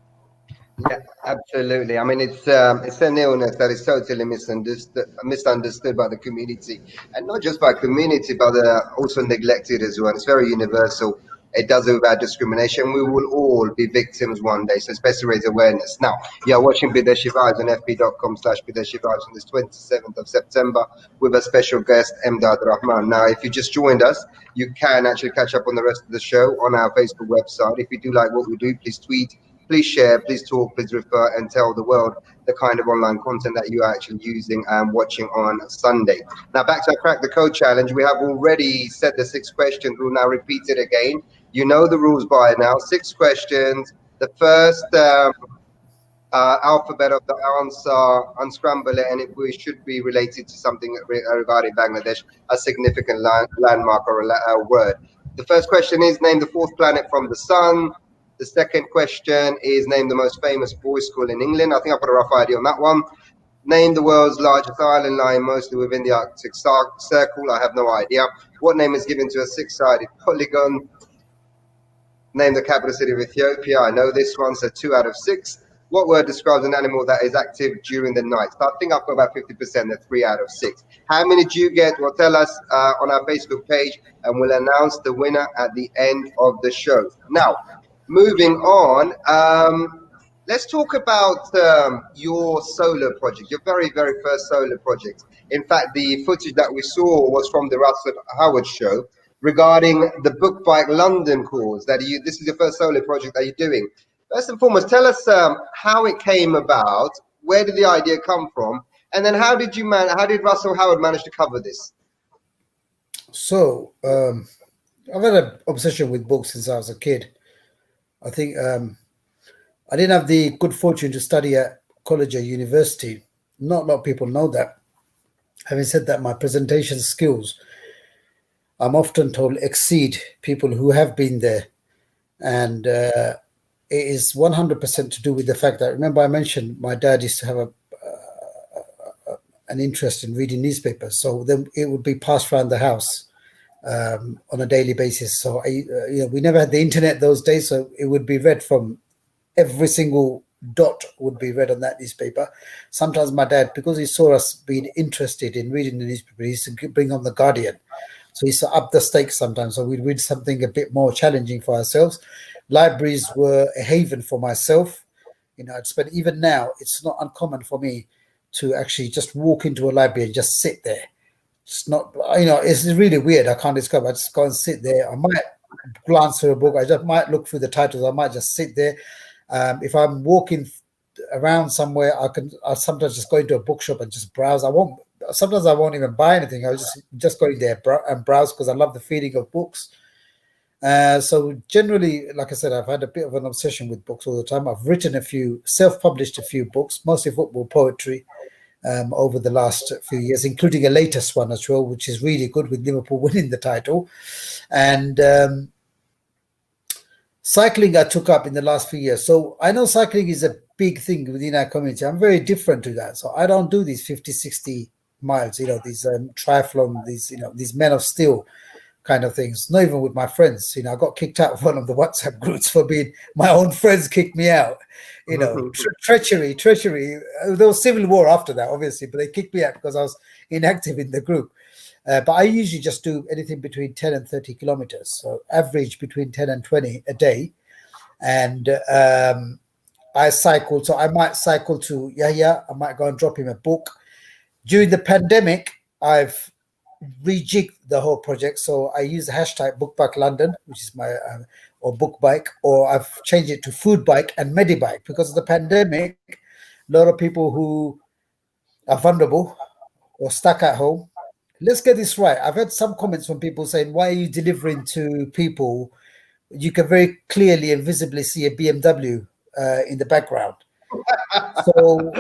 Yeah, absolutely. I mean, it's an illness that is totally misunderstood by the community, and not just by community, but also neglected as well. It's very universal. It does it without discrimination. We will all be victims one day, so it's best to raise awareness. Now, you're watching Bideshi Vibes on fb.com/Bideshi Vibes on this 27th of September with a special guest, Mdad Rahman. Now, if you just joined us, you can actually catch up on the rest of the show on our Facebook website. If you do like what we do, please tweet, please share, please talk, please refer, and tell the world the kind of online content that you are actually using and watching on Sunday. Now, back to our Crack the Code challenge. We have already said the 6 questions. We'll now repeat it again. You know the rules by now. 6 questions. The first alphabet of the answer, unscramble it, and it should be related to something regarding Bangladesh, a significant landmark or a word. The first question is name the fourth planet from the sun. The second question is name the most famous boys' school in England. I think I've got a rough idea on that one. Name the world's largest island lying mostly within the Arctic Circle. I have no idea. What name is given to a six-sided polygon? Name the capital city of Ethiopia. I know this one, so 2 out of 6. What word describes an animal that is active during the night? So I think I've got about 50%, that's 3 out of 6. How many did you get? Well, tell us on our Facebook page, and we'll announce the winner at the end of the show. Now, moving on, let's talk about your solo project, your very, very first solo project. In fact, the footage that we saw was from the Russell Howard show regarding the Book Bike London cause. This is your first solo project that you're doing. First and foremost, tell us how it came about, where did the idea come from, and then how did Russell Howard manage to cover this? So I've had an obsession with books since I was a kid. I think I didn't have the good fortune to study at college or university. Not a lot of people know that. Having said that, my presentation skills, I'm often told, exceed people who have been there. And it is 100% to do with the fact that, remember I mentioned my dad used to have an interest in reading newspapers. So then it would be passed around the house on a daily basis. So we never had the internet those days, so it would be read from every single dot would be read on that newspaper. Sometimes my dad, because he saw us being interested in reading the newspaper, he used to bring on the Guardian. So he used to up the stakes sometimes. So we'd read something a bit more challenging for ourselves. Libraries were a haven for myself. I'd spend, even now, it's not uncommon for me to actually just walk into a library and just sit there. It's not, it's really weird. I can't describe. I just go and sit there. I might glance through a book. I just might look through the titles. I might just sit there. If I'm walking around somewhere, I'll sometimes just go into a bookshop and just browse. Sometimes I won't even buy anything. I'll just go in there and browse because I love the feeling of books. So generally, like I said, I've had a bit of an obsession with books all the time. I've written self-published a few books, mostly football poetry, over the last few years, including a latest one as well, which is really good, with Liverpool winning the title. And cycling I took up in the last few years. So I know cycling is a big thing within our community. I'm very different to that. So I don't do these 50, 60 miles, these triathlon, these men of steel kind of things. Not even with my friends. I got kicked out of one of the WhatsApp groups for being, my own friends kicked me out. Treachery. There was civil war after that, obviously, but they kicked me out because I was inactive in the group. But I usually just do anything between 10 and 30 kilometers. So average between 10 and 20 a day. And I cycle. So I might cycle to Yahya. I might go and drop him a book. During the pandemic, I've rejigged the whole project. So I use the hashtag BookBikeLondon, which is my, or BookBike, or I've changed it to FoodBike and Medibike because of the pandemic. A lot of people who are vulnerable, or stuck at home. Let's get this right. I've had some comments from people saying, why are you delivering to people? You can very clearly and visibly see a BMW in the background. So,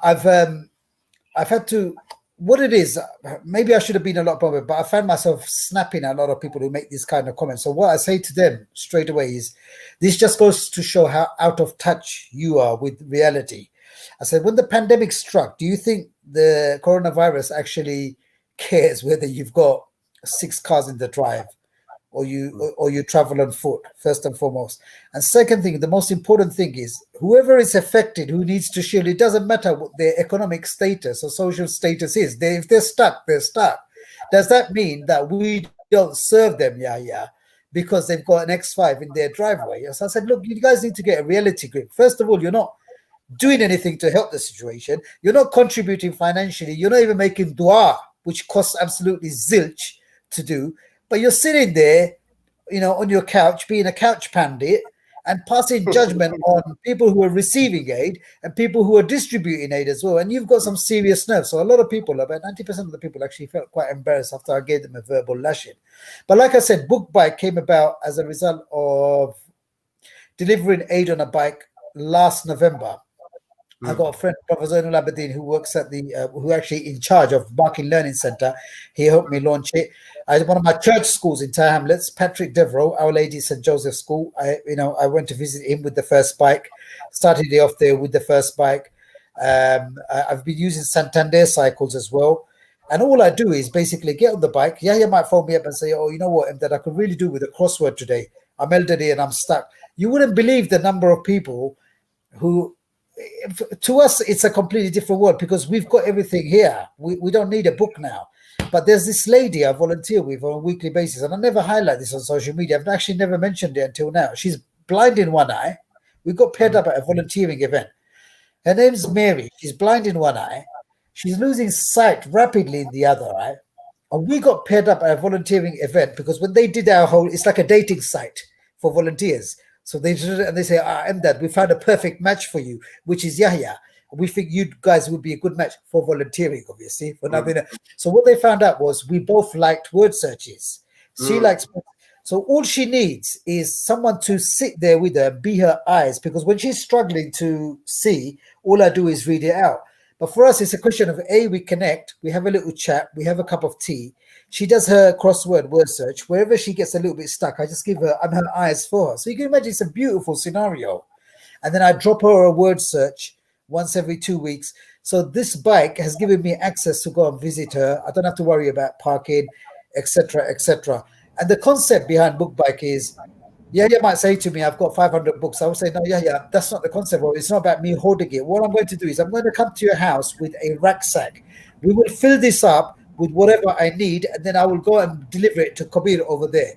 I've had to, what it is, maybe I should have been a lot more, but I find myself snapping at a lot of people who make these kind of comments. So what I say to them straight away is, this just goes to show how out of touch you are with reality. I said, when the pandemic struck, do you think the coronavirus actually cares whether you've got 6 cars in the drive or you travel on foot, first and foremost? And second thing, the most important thing is, whoever is affected, who needs to shield, it doesn't matter what their economic status or social status is. If they're stuck, they're stuck. Does that mean that we don't serve them, because they've got an X5 in their driveway? So I said, look, you guys need to get a reality grip. First of all, you're not doing anything to help the situation. You're not contributing financially. You're not even making dua, which costs absolutely zilch to do. But you're sitting there, on your couch, being a couch pandit and passing judgment on people who are receiving aid and people who are distributing aid as well. And you've got some serious nerves. So a lot of people, about 90% of the people, actually felt quite embarrassed after I gave them a verbal lashing. But like I said, Book Bike came about as a result of delivering aid on a bike last November. I got a friend, Professor Zainul Abedin, who works at who actually in charge of Barking Learning Centre. He helped me launch it. I had one of my church schools in Tower Hamlets, Patrick Devereux, Our Lady St. Joseph School. I went to visit him with the first bike, started it off there with the first bike. I've been using Santander cycles as well. And all I do is basically get on the bike. You might phone me up and say, oh, you know what, that I could really do with a crossword today. I'm elderly and I'm stuck. You wouldn't believe the number of people who, to us, it's a completely different world because we've got everything here. We don't need a book now. But there's this lady I volunteer with on a weekly basis, and I never highlight this on social media. I've actually never mentioned it until now. She's blind in one eye. We got paired up at a volunteering event. Her name's Mary. She's blind in one eye. She's losing sight rapidly in the other eye. And we got paired up at a volunteering event because when they did it's like a dating site for volunteers. So they say, Mdad, we found a perfect match for you, which is Yahya. We think you guys would be a good match for volunteering, obviously. For nothing. So what they found out was we both liked word searches. She likes, so all she needs is someone to sit there with her, be her eyes, because when she's struggling to see, all I do is read it out. But for us, it's a question of we connect, we have a little chat, we have a cup of tea. She does her crossword word search. Wherever she gets a little bit stuck, I just give her, I'm her eyes for her. So you can imagine it's a beautiful scenario. And then I drop her a word search once every 2 weeks. So this bike has given me access to go and visit her. I don't have to worry about parking, etc., etc. And the concept behind Book Bike is, you might say to me, I've got 500 books. I would say, no, that's not the concept. It's not about me holding it. What I'm going to do is I'm going to come to your house with a rucksack. We will fill this up with whatever I need, and then I will go and deliver it to Kabir over there.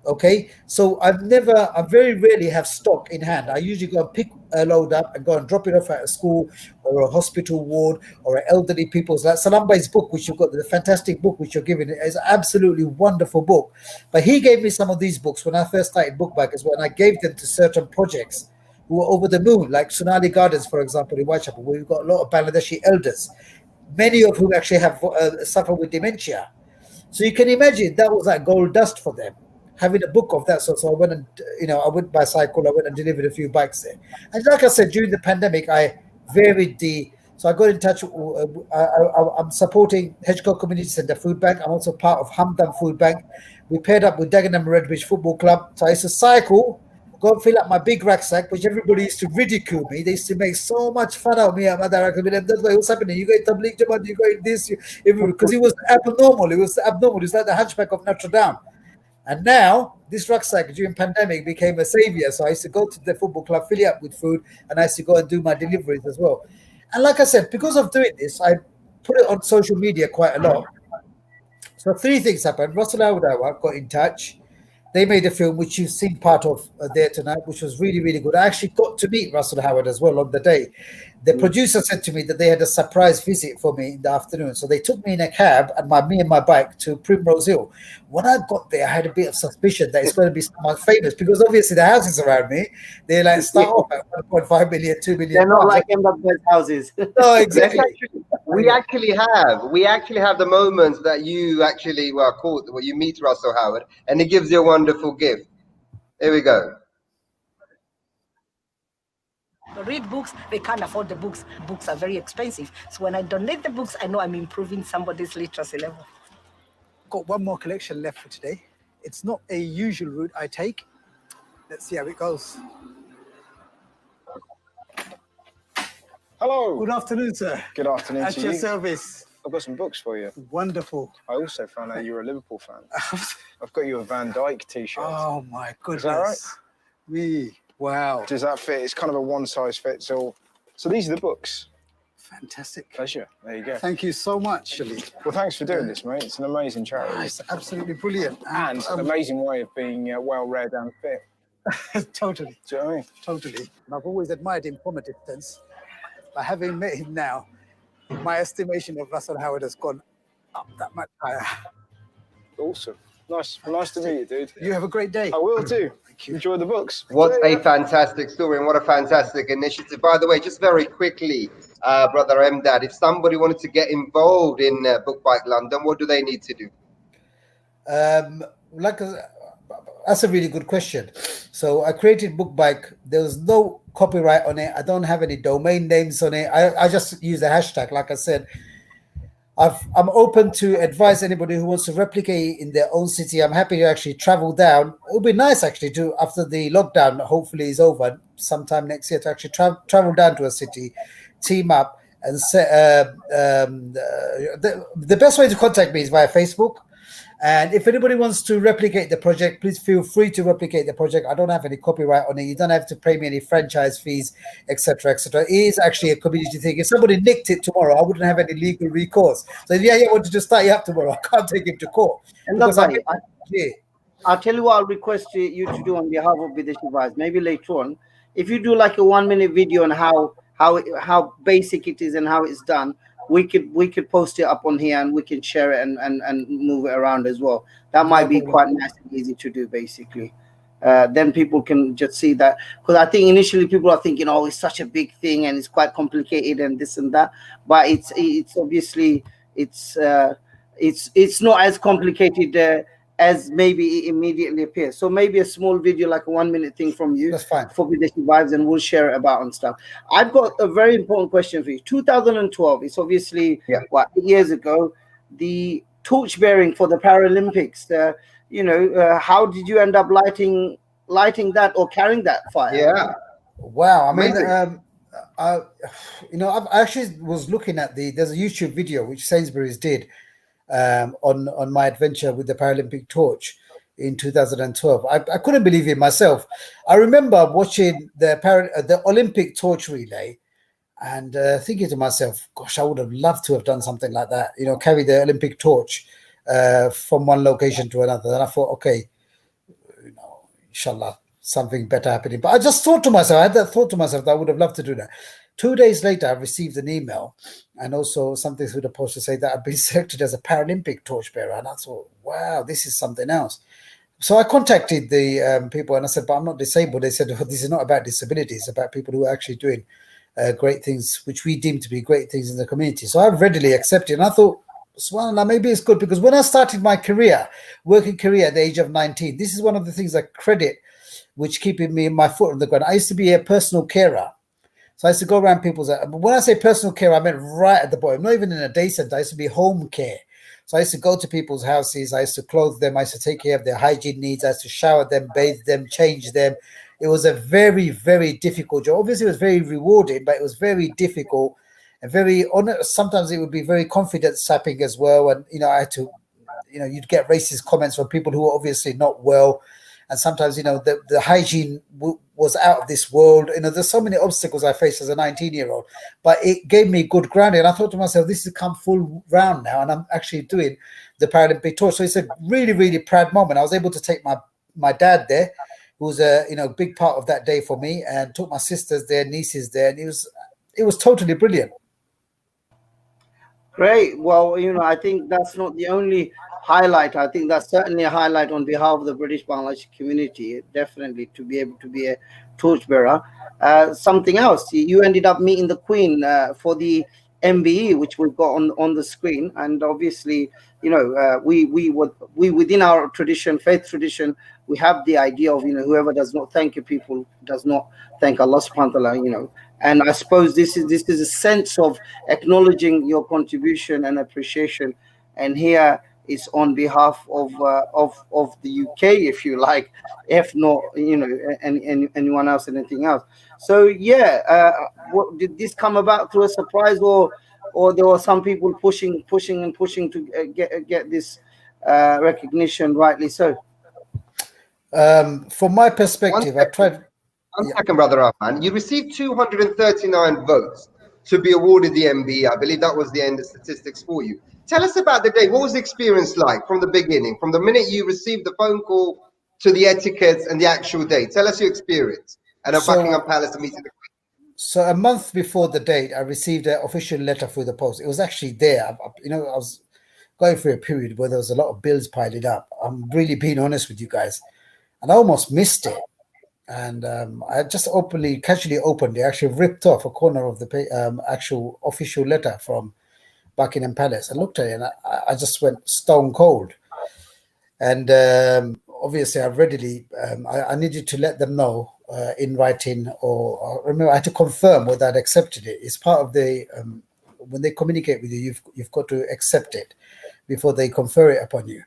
Okay, so I very rarely have stock in hand. I usually go and pick a load up and go and drop it off at a school or a hospital ward or an elderly people's. Like Salambai's book, which you've got, the fantastic book which you're giving, is an absolutely wonderful book. But he gave me some of these books when I first started Book Bike as well, and I gave them to certain projects who were over the moon, like Sonali Gardens, for example, in Whitechapel, where we've got a lot of Bangladeshi elders, many of whom actually have suffer with dementia. So you can imagine that was like gold dust for them, having a book of that sort. So I went and, I went by cycle, I went and delivered a few bikes there. And like I said, during the pandemic, I varied so I got in touch, I'm supporting Hedgecote Community Centre Food Bank. I'm also part of Hamdan Food Bank. We paired up with Dagenham Redbridge Football Club. So I used to cycle, go and fill up my big rucksack, which everybody used to ridicule me. They used to make so much fun of me. That's what's happening. You got Tabligh Jamaat, you got this, because it was abnormal. It was abnormal. It's like the Hunchback of Notre Dame. And now this rucksack during pandemic became a savior. So I used to go to the football club, fill it up with food, and I used to go and do my deliveries as well. And like I said, because of doing this, I put it on social media quite a lot. So 3 things happened. Russell Howard got in touch. They made a film, which you've seen part of there tonight, which was really, really good. I actually got to meet Russell Howard as well on the day. The producer said to me that they had a surprise visit for me in the afternoon. So they took me in a cab and me and my bike to Primrose Hill. When I got there, I had a bit of suspicion that it's going to be someone famous because obviously the houses around me, they start off at 1.5 million, 2 million. They're not like Mbappe's houses. No, exactly. We actually have the moments that you actually were caught, where you meet Russell Howard, and it gives you a wonderful gift. Here we go. Read books, they can't afford the books. Books are very expensive. So when I donate the books, I know I'm improving somebody's literacy level. Got one more collection left for today. It's not a usual route I take. Let's see how it goes. Hello. Good afternoon, sir. Good afternoon At to your you. service. I've got some books for you. Wonderful. I also found out you're a Liverpool fan. I've got you a Van Dijk t-shirt. Oh my goodness. Is that right? Wow. Does that fit? It's kind of a one size fits all. So these are the books. Fantastic. Pleasure. There you go. Thank you so much. Well, thanks for doing this, mate. It's an amazing charity. It's absolutely brilliant. And an amazing way of being well read and fit. Totally. Do you know what I mean? Totally. And I've always admired him from a distance. But having met him now, my estimation of Russell Howard has gone up that much higher. Awesome. Nice to meet you, dude. You have a great day. I will do. Thank you. Enjoy the books. What a fantastic story and what a fantastic initiative. By the way, just very quickly, Brother Mdad, if somebody wanted to get involved in Book Bike London, what do they need to do? That's a really good question. So I created Book Bike. There was no copyright on it. I don't have any domain names on it. I just use a hashtag. Like I said, I'm open to advise anybody who wants to replicate in their own city. I'm happy to actually travel down. It would be nice actually to, after the lockdown hopefully is over sometime next year, to actually travel down to a city, team up, and say, the best way to contact me is via Facebook. And if anybody wants to replicate the project, please feel free to replicate the project. I don't have any copyright on it. You don't have to pay me any franchise fees, etc., etc. It is actually a community thing. If somebody nicked it tomorrow, I wouldn't have any legal recourse. So if I wanted to start you up tomorrow, I can't take him to court. And that's right. I'll tell you what I'll request you to do on behalf of Bideshi Vibes, maybe later on. If you do like a 1-minute video on how basic it is and how it's done, we could post it up on here and we can share it and move it around as well. That might be quite nice and easy to do, basically. Then people can just see that, because I think initially people are thinking, oh, it's such a big thing and it's quite complicated and this and that, but it's obviously it's not as complicated as maybe it immediately appears. So maybe a small video, like a 1-minute thing from you, that's fine, for Bideshi Vibes, and we'll share it about and stuff. I've got a very important question for you. 2012, it's obviously 8 years ago, the torch bearing for the Paralympics. How did you end up lighting that or carrying that fire? Yeah. Wow. I mean, I actually was looking at there's a YouTube video which Sainsbury's did on my adventure with the Paralympic torch in 2012. I couldn't believe it myself. I remember watching the Olympic torch relay and thinking to myself, gosh, I would have loved to have done something like that, carry the Olympic torch from one location to another. And I thought, okay, inshallah, something better happening. But I just thought to myself, I had that thought to myself that I would have loved to do that. 2 days later, I received an email and also something through the post to say that I've been selected as a Paralympic torchbearer. And I thought, wow, this is something else. So I contacted the people and I said, but I'm not disabled. They said, this is not about disability. It's about people who are actually doing great things, which we deem to be great things in the community. So I readily accepted. And I thought, well, now maybe it's good, because when I started my working career at the age of 19, this is one of the things I credit, which keeping me my foot on the ground. I used to be a personal carer. So I used to go around people's, but when I say personal care, I meant right at the bottom, not even in a day center. I used to be home care. So I used to go to people's houses. I used to clothe them. I used to take care of their hygiene needs. I used to shower them, bathe them, change them. It was a very, very difficult job. Obviously, it was very rewarding, but it was very difficult and very honest. Sometimes it would be very confidence sapping as well. And, I had to, you'd get racist comments from people who were obviously not well. And sometimes, the hygiene was out of this world. There's so many obstacles I faced as a 19-year-old, but it gave me good grounding. And I thought to myself, this has come full round now, and I'm actually doing the Paralympic torch. So it's a really, really proud moment. I was able to take my dad there, who was a big part of that day for me, and took my sisters there, nieces there, and it was totally brilliant. Great. Well, I think that's not the only highlight. I think that's certainly a highlight on behalf of the British Bangladeshi community, definitely, to be able to be a torchbearer. Something else, you ended up meeting the Queen for the MBE, which we've got on the screen. And obviously, we within our tradition, faith tradition, we have the idea of, whoever does not thank you people does not thank Allah subhanahu wa ta'ala. And I suppose this is a sense of acknowledging your contribution and appreciation. And here is on behalf of the UK, if you like, if not, anyone else, anything else. So yeah, did this come about through a surprise, or there were some people pushing to get this recognition, rightly so? From my perspective, I tried. One second, Brother Rahman. You received 239 votes to be awarded the MBE. I believe that was the end of statistics for you. Tell us about the day. What was the experience like from the beginning, from the minute you received the phone call to the etiquettes and the actual day? Tell us your experience at Buckingham Palace meeting the Queen. So a month before the date, I received an official letter through the post. It was actually there. I was going through a period where there was a lot of bills piling up. I'm really being honest with you guys. And I almost missed it. And I just casually opened it, actually ripped off a corner of the actual official letter from Buckingham Palace. I looked at it and I just went stone cold. And obviously, I needed to let them know in writing, or remember, I had to confirm whether I'd accepted it. It's part of the, when they communicate with you, you've got to accept it before they confer it upon you.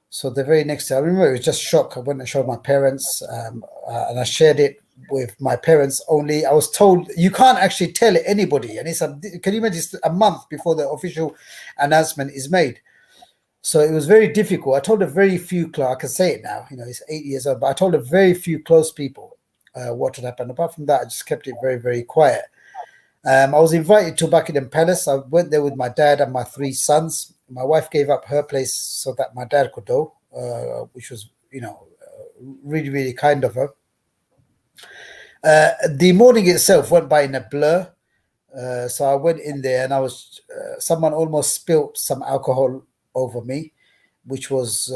So the very next day, I remember it was just shock. I went and showed my parents, and I shared it with my parents only. I was told you can't actually tell anybody, and can you imagine, it's a month before the official announcement is made. So it was very difficult. I told a very few, I can say it now, it's 8 years old, but I told a very few close people what had happened. Apart from that, I just kept it very, very quiet. I was invited to Buckingham Palace. I went there with my dad and my 3 sons. My wife gave up her place so that my dad could go, which was, really, really kind of her. The morning itself went by in a blur. So I went in there and someone almost spilt some alcohol over me, which was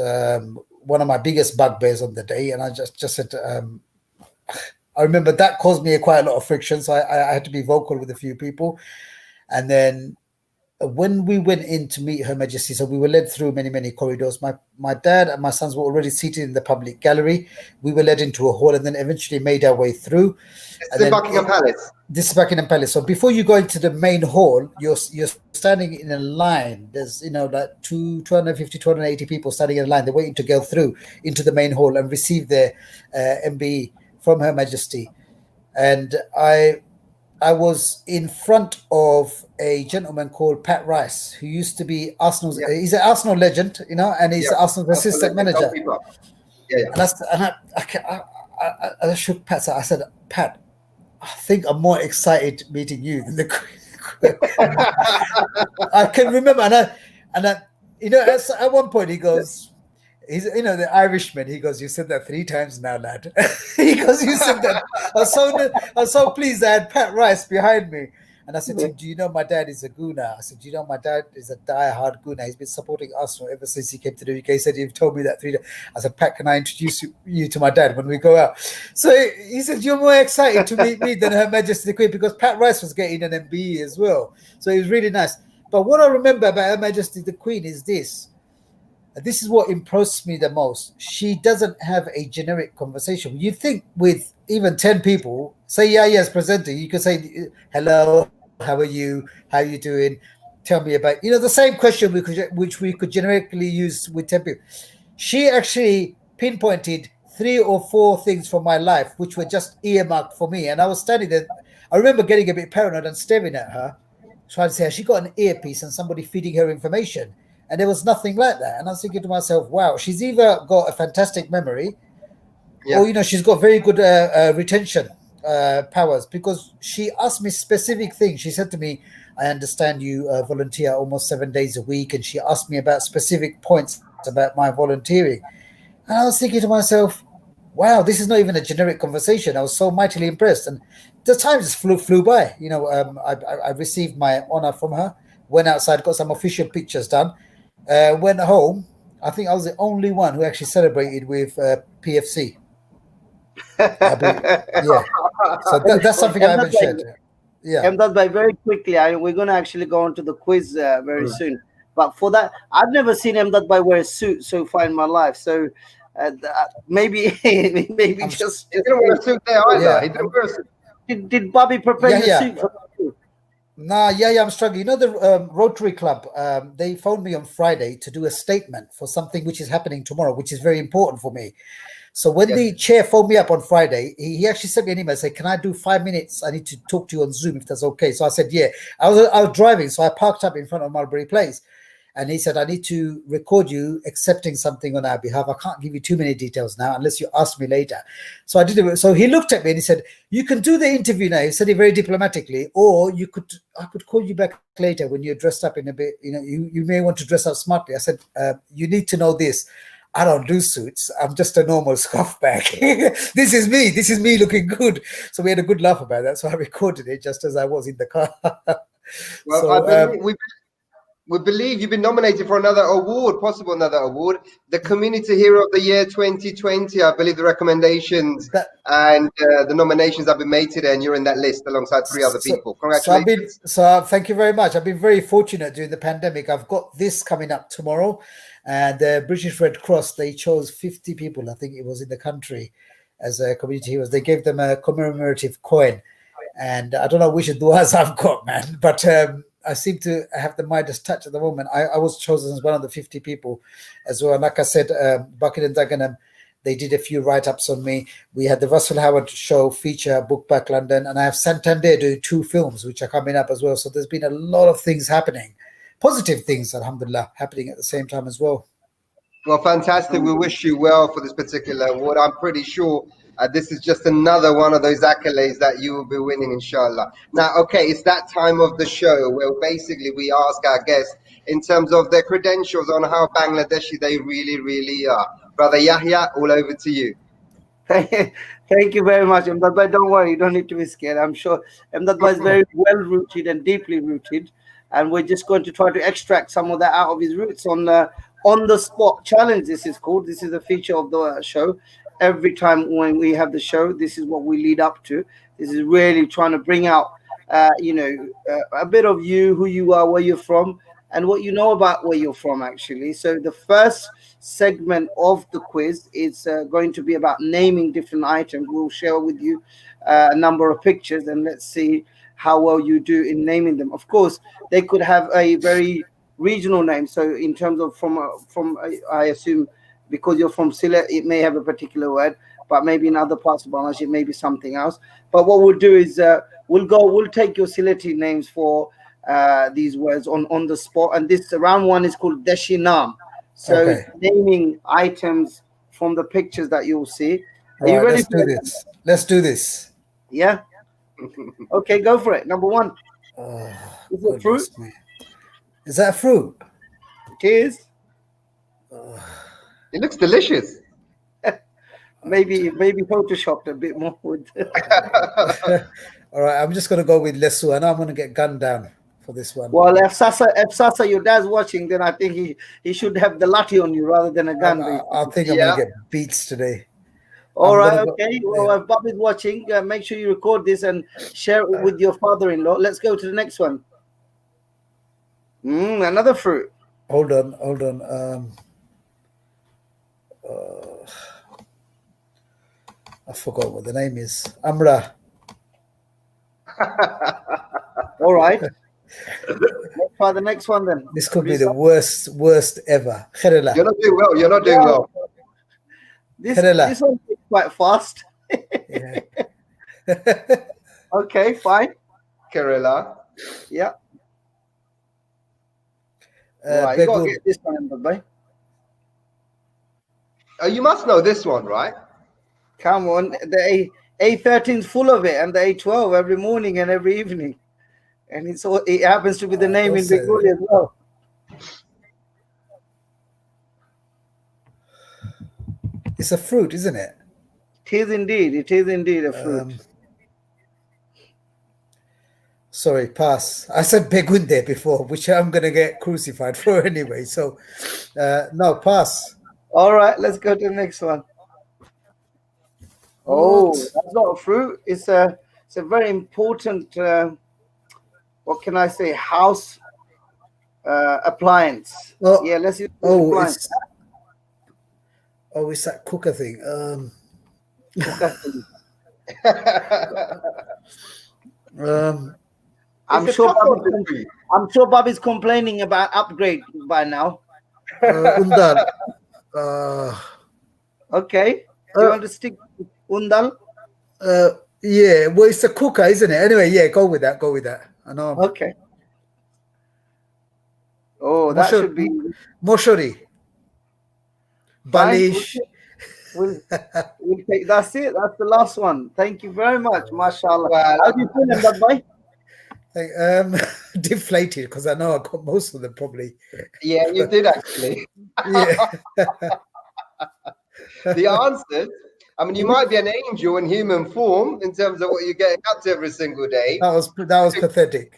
one of my biggest bugbears on the day. And I just said, I remember that caused me quite a lot of friction. So I had to be vocal with a few people. And then when we went in to meet Her Majesty, so we were led through many, many corridors. My dad and my sons were already seated in the public gallery. We were led into a hall and then eventually made our way through. This is Buckingham Palace. This is Buckingham Palace. So before you go into the main hall, you're standing in a line. There's, like 250, 280 people standing in a line. They're waiting to go through into the main hall and receive their MBE from Her Majesty. And I was in front of a gentleman called Pat Rice, who used to be Arsenal's. Yeah. He's an Arsenal legend, and he's Arsenal's assistant manager. Yeah. And I shook Pat. So I said, Pat, I think I'm more excited meeting you than the Queen. I can remember, and I, at one point he goes, he's, the Irishman. He goes, "You said that 3 times now, lad." He goes, "You said that." I was so pleased I had Pat Rice behind me. And I said to him, "Do you know my dad is a Gooner?" I said, "Do you know my dad is a die-hard Gooner? He's been supporting Arsenal ever since he came to the UK." He said, "You've told me that 3 times." I said, "Pat, can I introduce you to my dad when we go out?" So he said, "You're more excited to meet me than Her Majesty the Queen," because Pat Rice was getting an MBE as well. So it was really nice. But what I remember about Her Majesty the Queen is this. This is what impressed me the most. She doesn't have a generic conversation. You think with even 10 people, say, yes, presenter, you could say, "Hello, how are you? How are you doing? Tell me about," the same question which we could generically use with 10 people. She actually pinpointed 3 or 4 things from my life, which were just earmarked for me. And I was standing there. I remember getting a bit paranoid and staring at her, trying to say, has she got an earpiece and somebody feeding her information? And there was nothing like that. And I was thinking to myself, wow, she's either got a fantastic memory or, she's got very good retention powers, because she asked me specific things. She said to me, "I understand you volunteer almost 7 days a week." And she asked me about specific points about my volunteering. And I was thinking to myself, wow, this is not even a generic conversation. I was so mightily impressed. And the time just flew by. I received my honor from her, went outside, got some official pictures done. Went home. I think I was the only one who actually celebrated with PFC. So that's something I haven't shared. Yeah. Emdad Bhai, very quickly, we're going to actually go on to the quiz very Mm. soon. But for that, I've never seen Emdad Bhai wear a suit so far in my life. So maybe, maybe I'm, He didn't wear wait, a suit there either. yeah. He didn't wear a suit. did Bobby prepare Yeah, you a yeah. suit for that? Nah, yeah, I'm struggling. You know, the Rotary Club, they phoned me on Friday to do a statement for something which is happening tomorrow, which is very important for me. So when Yes. the chair phoned me up on Friday, he actually sent me an email saying, "Can I do 5 minutes? I need to talk to you on Zoom if that's okay." So I said, "Yeah." I was driving, so I parked up in front of Mulberry Place, and he said, "I need to record you accepting something on our behalf. I can't give you too many details now unless you ask me later." So I did it. So he looked at me and he said, "You can do the interview now." He said it very diplomatically, or I could call you back later when you're dressed up in a bit. You may want to dress up smartly. I said, "You need to know this. I don't do suits. I'm just a normal scuff bag. This is me. This is me looking good." So we had a good laugh about that. So I recorded it just as I was in the car. Well, I So believe we believe you've been nominated for another award, possible another award, the Community Hero of the Year 2020. I believe the recommendations that and the nominations have been made today, and you're in that list alongside three other so people. so I've been Congratulations. thank you very much. I've been very fortunate during the pandemic. I've got this coming up tomorrow, and the British Red Cross, they chose 50 people, I think it was, in the country as a community heroes. They gave them a commemorative coin, and I don't know which duas I've got, man, but I seem to have the Midas touch at the moment. I was chosen as one of the 50 people as well. And like I said, Bucket and Dagenham, they did a few write-ups on me. We had the Russell Howard Show feature, Book Back London, and I have Santander doing 2 films which are coming up as well. So there's been a lot of things happening, positive things, alhamdulillah, happening at the same time as well. Well, fantastic. We wish you well for this particular award. I'm pretty sure this is just another one of those accolades that you will be winning, inshallah. Now, okay, it's that time of the show where basically we ask our guests in terms of their credentials on how Bangladeshi they really, really are. Brother Yahya, all over to you. Thank you very much, Emdad Bhai. Don't worry, you don't need to be scared. I'm sure Emdad Bhai is very well rooted and deeply rooted, and we're just going to try to extract some of that out of his roots on the spot challenge. This is called. This is a feature of the show. Every time when we have the show, this is what we lead up to. This is really trying to bring out, a bit of you, who you are, where you're from, and what you know about where you're from, actually. So the first segment of the quiz is going to be about naming different items. We'll share with you a number of pictures, and let's see how well you do in naming them. Of course, they could have a very regional name. So in terms of I assume because you're from Sylhet, it may have a particular word, but maybe in other parts of Bangladesh, it may be something else. But what we'll do is we'll take your Sylheti names for these words on the spot. And this round one is called Deshi Nam. So Okay. it's naming items from the pictures that you'll see. Are you Right, ready let's for do it? this. Let's do this. Yeah? Okay, go for it. Number one. Oh, Is it fruit? goodness me. Is that a fruit? It is. It looks delicious. Maybe photoshopped a bit more with All right, I'm just going to go with Lesu, and I'm going to get gunned down for this one. Well, if Sasa your dad's watching, then I think he should have the lathi on you rather than a gun. I think I'm Yeah. going to get beats today. All I'm right, gonna go- okay. Well, if Bob is watching, make sure you record this and share it with your father-in-law. Let's go to the next one. Another fruit. Hold on. I forgot what the name is. Amra. All right. Let's try the next one then. This could be the worst ever. Kherela. You're not doing well. You're not doing well. This one is quite fast. Yeah. Okay, fine. Kerala. Yeah. Right, you gotta Begun. get this one, bye. You must know this one, right? Come on, the A13 is full of it, and the A12 every morning and every evening, and it happens to be the name don't in say Bengali as well. It's a fruit, isn't it? It is indeed a fruit. Sorry, pass. I said begun there before, which I'm going to get crucified for anyway. So, no, pass. All right, let's go to the next one. Oh, that's not a fruit. It's a very important what can I say? House appliance. Oh, Yeah, let's use oh, appliance. it's that cooker thing. Cooker. I'm It's a sure tough one Bobby's, this week. I'm sure Bobby's complaining about upgrade by now. Undal. Okay. Do you want to stick with Undal? Yeah, well, it's a cooker, isn't it? Anyway, yeah, go with that. Go with that. I know. Okay. Oh, that should be Moshori. fine. Balish. We'll take. That's it. That's the last one. Thank you very much, mashallah. Well, How do you feel, that boy? Deflated because I know I got most of them probably. yeah, you did actually. Yeah. The answers. I mean, you might be an angel in human form in terms of what you're getting up to every single day. That was pathetic.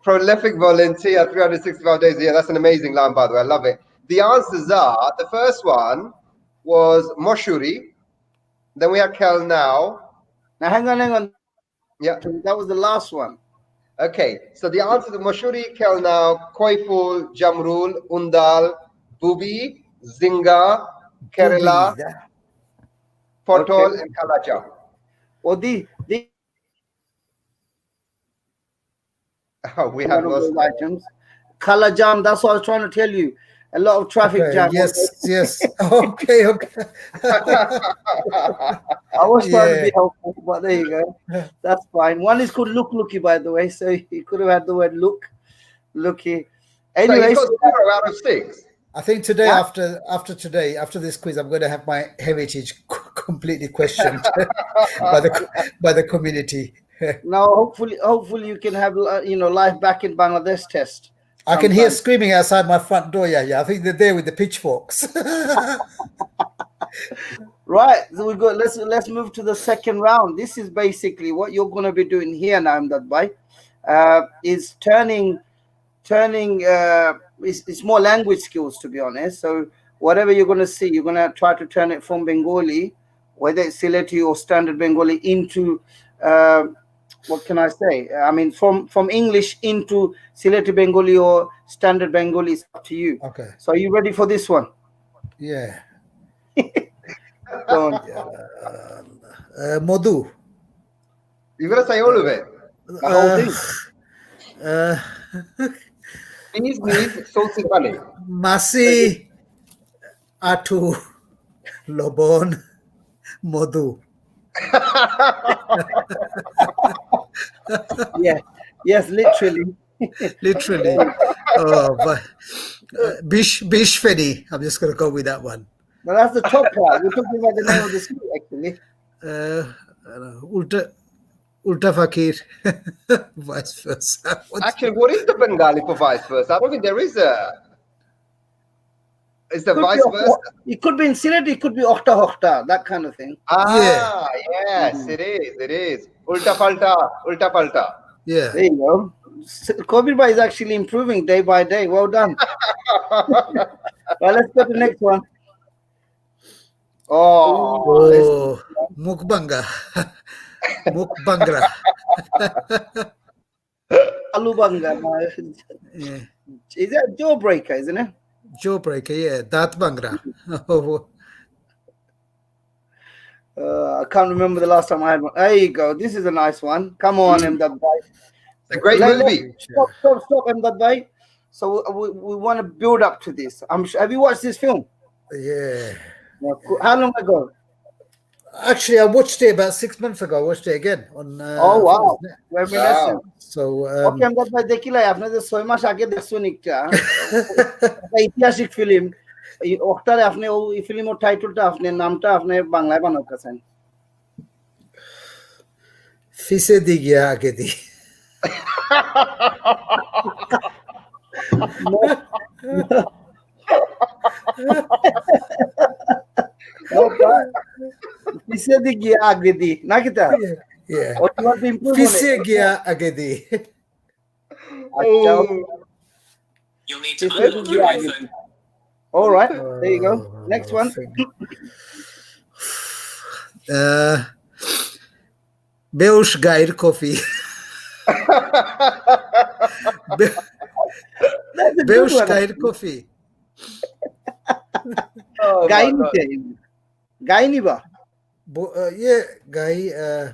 Prolific volunteer, 365 days a year. That's an amazing line, by the way. I love it. The answers are, the first one was Moshuri. Then we had Kel now. Now, hang on. Yeah. That was the last one. Okay. So the answer to Moshuri, Kel now, Koiful, Jamrul, Undal, Bubi, Zinga, Kerala, Potol, Okay. and Kalaja. Or the Oh, we one have of lost. those items. Color jam. That's what I was trying to tell you. A lot of traffic Okay, jam. yes. Okay. I was trying to Yeah. be helpful, but there you go. That's fine. One is called Looky, by the way. So you could have had the word looky. So Anyway, you got 0 out of 6. I think today, Yeah. after this quiz, I'm going to have my heritage completely questioned by the community. now hopefully you can have life back in Bangladesh test. I can hear sometime. screaming outside my front door. Yeah. I think they're there with the pitchforks. Right, so we go. Let's move to the second round. This is basically what you're going to be doing here now, Imdad, is turning. It's more language skills, to be honest. So whatever you're going to see, you're going to try to turn it from Bengali, whether it's Sylheti or standard Bengali, into what can I say? I mean, from English into Sylheti Bengali or standard Bengali, is up to you. Okay. So are you ready for this one? Yeah. Go on. Modu. You've got to say all of it. The whole thing. Please need salted honey. Masi Atu Lobon Modu. Yeah. Yes, literally. Literally. Bish Fedi. I'm just going to go with that one. But that's the top part. We're talking about the name of the street, actually. Ulta Fakir. Vice versa. Actually, what is the Bengali for vice versa? I don't think there is a. Is the Could vice be versa? It could be in Sylhet, it could be Okta, that kind of thing. Ah, yes, it is. It is. Ulta falta, ulta falta. Yeah. There you go. Kobir Bhai is actually improving day by day. Well done. Well, let's go to the next one. Oh, Mukbanga. Mukbangra. Alubanga. Yeah. Is that a jawbreaker, isn't it? Jawbreaker, yeah. Dat Bangra. I can't remember the last time I had one. There you go. This is a nice one. Come on, Imdad Bhai. It's a great movie. Stop, Imdad Bhai. So we want to build up to this. I'm sure, have you watched this film? Yeah. How long ago? Actually, I watched it about 6 months ago. I watched it again on. Oh wow! Wow. So Okay, Imdad Bhai দেখিলাই আপনাদের 6 মাস আগে দেখছেন একটা ঐতিহাসিক film ওটারে আপনি ওই ফিল্মের টাইটেলটা আপনি নামটা আপনি বাংলায় বানাতেছেন ফিসে দি গিয়া আগে দি পিছে দি গিয়া আগে দি নাকি তা Yeah. What you want to improve on ফিসে it? গিয়া আগে দি আচ্ছা, You need to পিছে দি unlock গিয়া your আগে iPhone. দি। All right, there you go. Next one. বেউস গাইর coffee That's a good Beush one. Kair Coffee. Oh Guy my God. Guy Niba. Yeah, guy,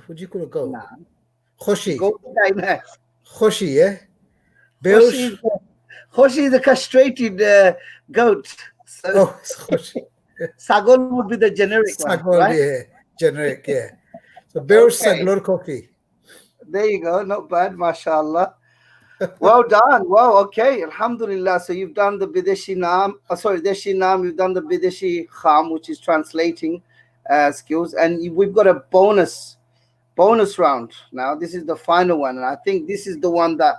what do you call it? Go. Nah. Khoshi. Go guy na. Khoshi, yeah? Hoshi Beush. is Hoshi is a castrated goat. So Oh, it's Khoshi. Sagol would be the generic one, Sagol, right? yeah. Generic, yeah. So Beush Okay. Saglor Coffee. There you go. Not bad, mashallah. Well done. Wow. Okay. Alhamdulillah. So you've done the Bideshi Naam. Deshi Naam. You've done the Bideshi Kham, which is translating skills, and we've got a bonus round. Now this is the final one, and I think this is the one that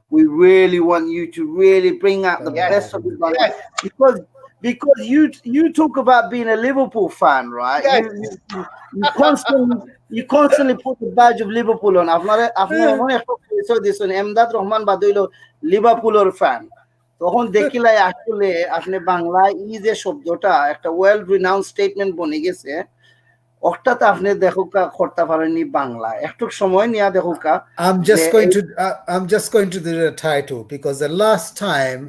we really want you to really bring out the best of it, Yes. because you talk about being a Liverpool fan, right? Yes. You constantly put the badge of Liverpool on. I've so this on Emdad Rahman Badoilo Liverpool fan. তখন দেখিলাই আসলে আপনি বাংলায় ই যে শব্দটা একটা well renowned statement বনে গেছে ওটাতে আপনি দেখুকা করতে পারেননি বাংলা একটু সময় নিয়ে দেখুকা I'm just going to do the title because the last time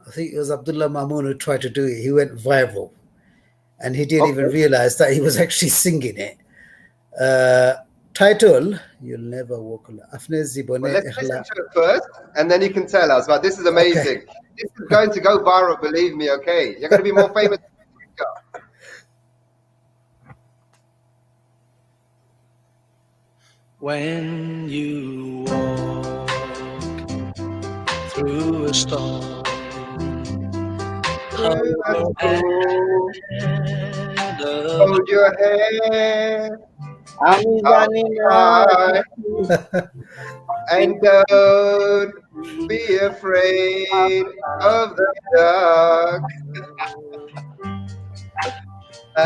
I think it was Abdullah Mamoon who tried to do it. He went viral, and he didn't even realize that he was actually singing it. Title: You'll Never Walk Alone. Well, let's listen to it first, and then you can tell us. But this is amazing. This is going to go viral, believe me. Okay, you're going to be more famous. When you walk through a storm, Hold your head আমি জানি না high and don't be afraid of the dark.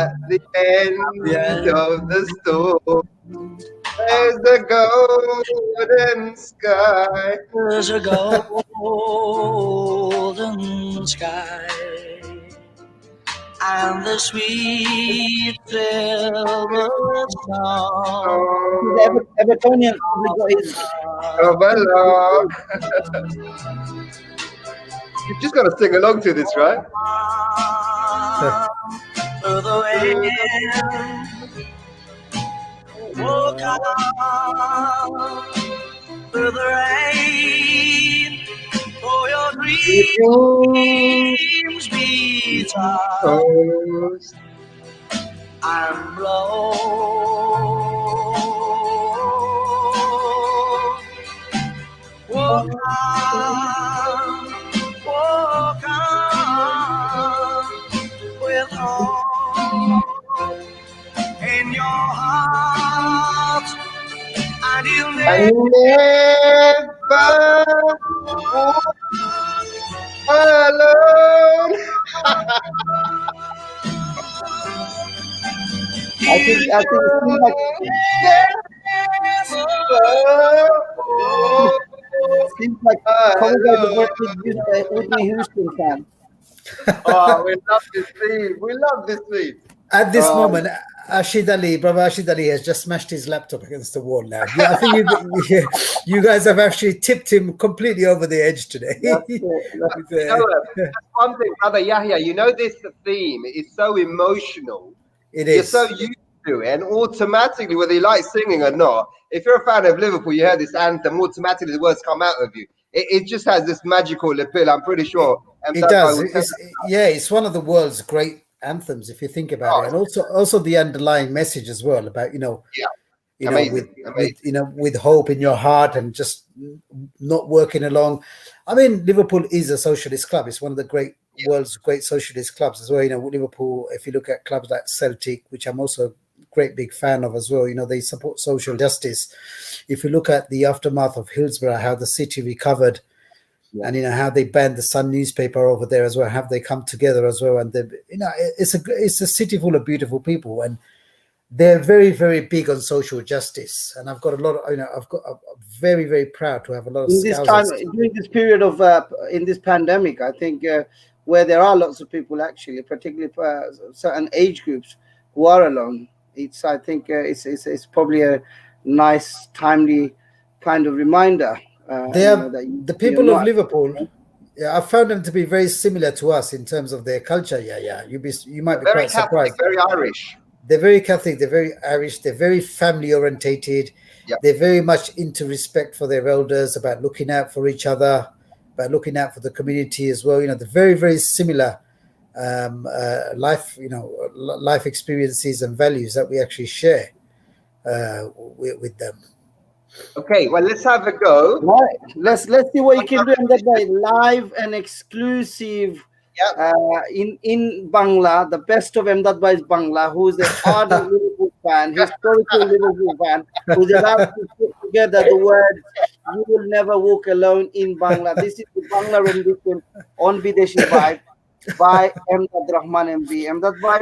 At the end of the storm, there's the golden sky. there's a golden sky and the sweet silver song Evertonian Of a lark. You've just got to sing along to this, right? through the wind. Walk on through the rain, for your dreams be tossed and blown. Walk on with hope in your heart, and you'll I never walk alone. I think it seems like covered by the Whitney Houston fan. Oh, we love this theme. We love this theme. At this moment, Brother Ashid Ali has just smashed his laptop against the wall now. Yeah, I think you guys have actually tipped him completely over the edge today. That's one thing, Brother Yahya. You know, this theme is so emotional. It You're is. so used to it, and automatically, whether you like singing or not, if you're a fan of Liverpool, you hear this anthem, automatically the words come out of you. It just has this magical appeal, I'm pretty sure. And It that's why does. we It's one of the world's great anthems if you think about it, and also the underlying message as well about amazing. with hope in your heart and just not working along. I mean, Liverpool is a socialist club. It's one of the world's great socialist clubs as well. Liverpool, if you look at clubs like Celtic, which I'm also a great big fan of as well, they support social justice. If you look at the aftermath of Hillsborough, how the city recovered, and how they banned the Sun newspaper over there as well, have they come together as well, and it's a city full of beautiful people, and they're very, very big on social justice. And I've got a lot of, I'm very, very proud to have a lot of in this time during this period of in this pandemic. I think where there are lots of people actually, particularly certain age groups who are alone. I think it's probably a nice, timely kind of reminder They you know, are that the you're people of not. Liverpool. Yeah, I found them to be very similar to us in terms of their culture. Yeah. You might be Very quite Catholic, surprised. very Irish. They're very Catholic, they're very Irish, they're very family orientated. Yeah. They're very much into respect for their elders, about looking out for each other, about looking out for the community as well. You know, they're very, very similar life, life experiences and values that we actually share with them. Okay, well, let's have a go. Right. Let's see what you can do, Amjad bhai. Live and exclusive Yeah. in Bangla. The best of Amjad bhai's Bangla, who is an ardent Liverpool fan, historical Liverpool fan, who's allowed to put together the words "You will never walk alone" in Bangla. This is the Bangla rendition on Bideshi Vibe by Amjad Rahman MB. Amjad bhai,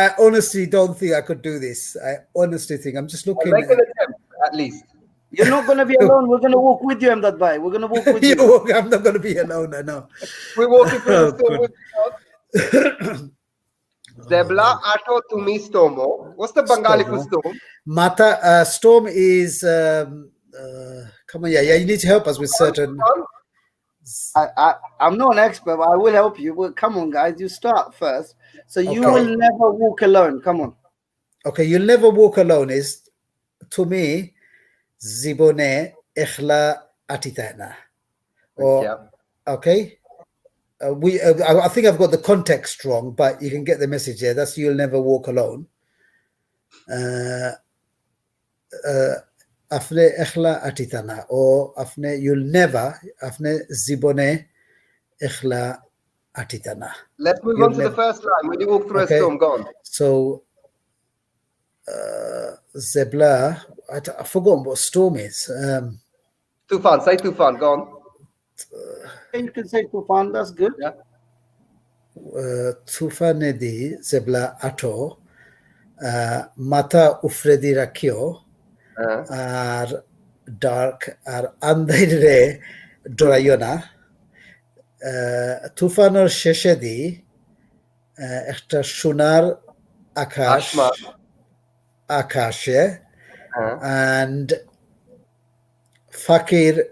I honestly don't think I could do this. I honestly think I'm just looking. Make an attempt, at least. you're not going to be alone. We're going to walk with you, Amjad bhai. We're going to walk with you. I'm not going to be alone. I know. We're walking through Oh, the storm with you. Zebla ato tumi stomo. What's the Bengali for storm? Mata storm is come on, yeah. You need to help us with certain. I'm not an expert, but I will help you. Well, come on, guys. You start first. So you Okay. will never walk alone. Come on. Okay, you'll never walk alone is to me zibone ikhla atitana. Or Yeah. okay. I think I've got the context wrong, but you can get the message there. That's you'll never walk alone. Afne ikhla atitana or afne you'll never afne zibone ikhla atitana. Let's move You'll on to the never- first line. When you walk through Okay. a storm, go on. So Zebla, I've forgotten what storm is. Tufan, say Tufan, go on. You can say Tufan. That's good. Yeah. Tufanedi Zebla Ato Mata Ufredi Rakio are dark are Andaire Dorayona Tufanor Sheshedi Ekta Shunar Ashma. Akashe and Fakir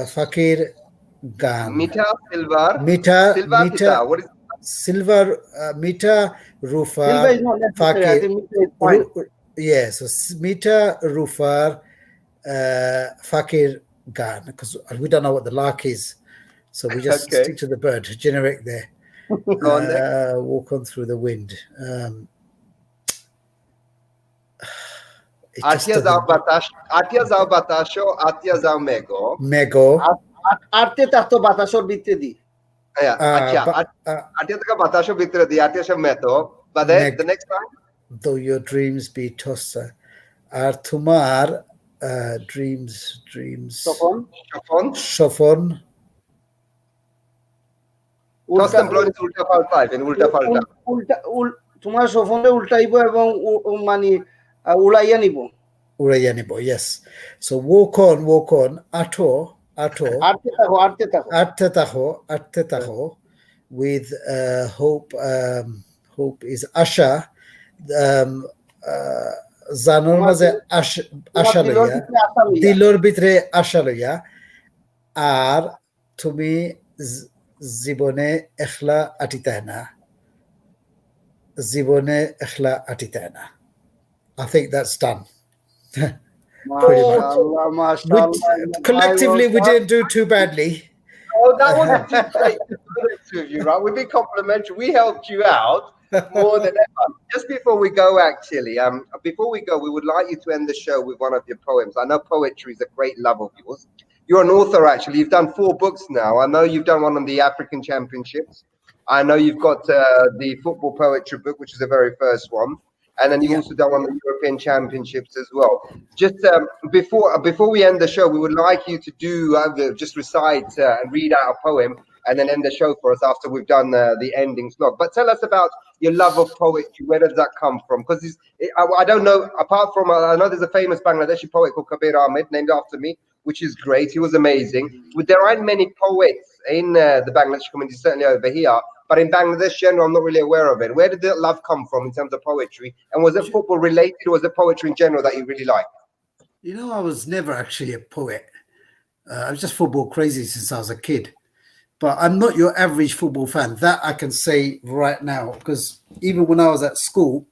Fakir Gan Mita, silver. Mita Silver, Mita What is Silver Mita Rufa Silver is not necessary. I Fakir think Mita is fine. yes, so Mita Rufar Fakir Gan because we don't know what the lark is, so we just Okay. stick to the bird generic there. Go on then. Walk on through the wind. It just Atia zao doesn't- batasho, atia zao mego. Mego. Arte tahto batasor bitte di. Yeah, atia. Atia taka batasho bitra di, atia sha meto. But then the next time? Though your dreams be tossed, are tumar dreams. Tofon. Shafon. Shofon. Toss and blow into ulta falta, in ulta falta. তোমার সফনে উল্টাইব এবং মানে উড়াইয়া নিব Urayanibo, yes. So walk on. Ato. আটতে থাকো Artetaho with hope. Hope is Asha. Zanor maze Ashaloya. Dilor bitre Ashaloya. Ar tumi zibone ekhla atitana. Zibone ekhla atitana. I think that's done. Pretty much. Mashallah, mashallah. Collectively, we didn't do too badly. Oh, that wasn't too great. To be honest with you, right? We've been complimentary. We helped you out more than ever. Just before we go, actually, we would like you to end the show with one of your poems. I know poetry is a great love of yours. You're an author, actually. You've done 4 books now. I know you've done one on the African Championships. I know you've got the football poetry book, which is the very first one. And then you've also done one on the European Championships as well. Just before we end the show, we would like you to do just recite and read out a poem and then end the show for us after we've done the ending slot. But tell us about your love of poetry. Where does that come from? Because I don't know, apart from, I know there's a famous Bangladeshi poet called Kabir Ahmed, named after me, which is great. He was amazing. There aren't many poets in the Bangladeshi community, certainly over here. But in Bangladesh, general, I'm not really aware of it. Where did that love come from in terms of poetry? And was it football related, or was it poetry in general that you really liked? I was never actually a poet. I was just football crazy since I was a kid. But I'm not your average football fan. That I can say right now, because even when I was at school,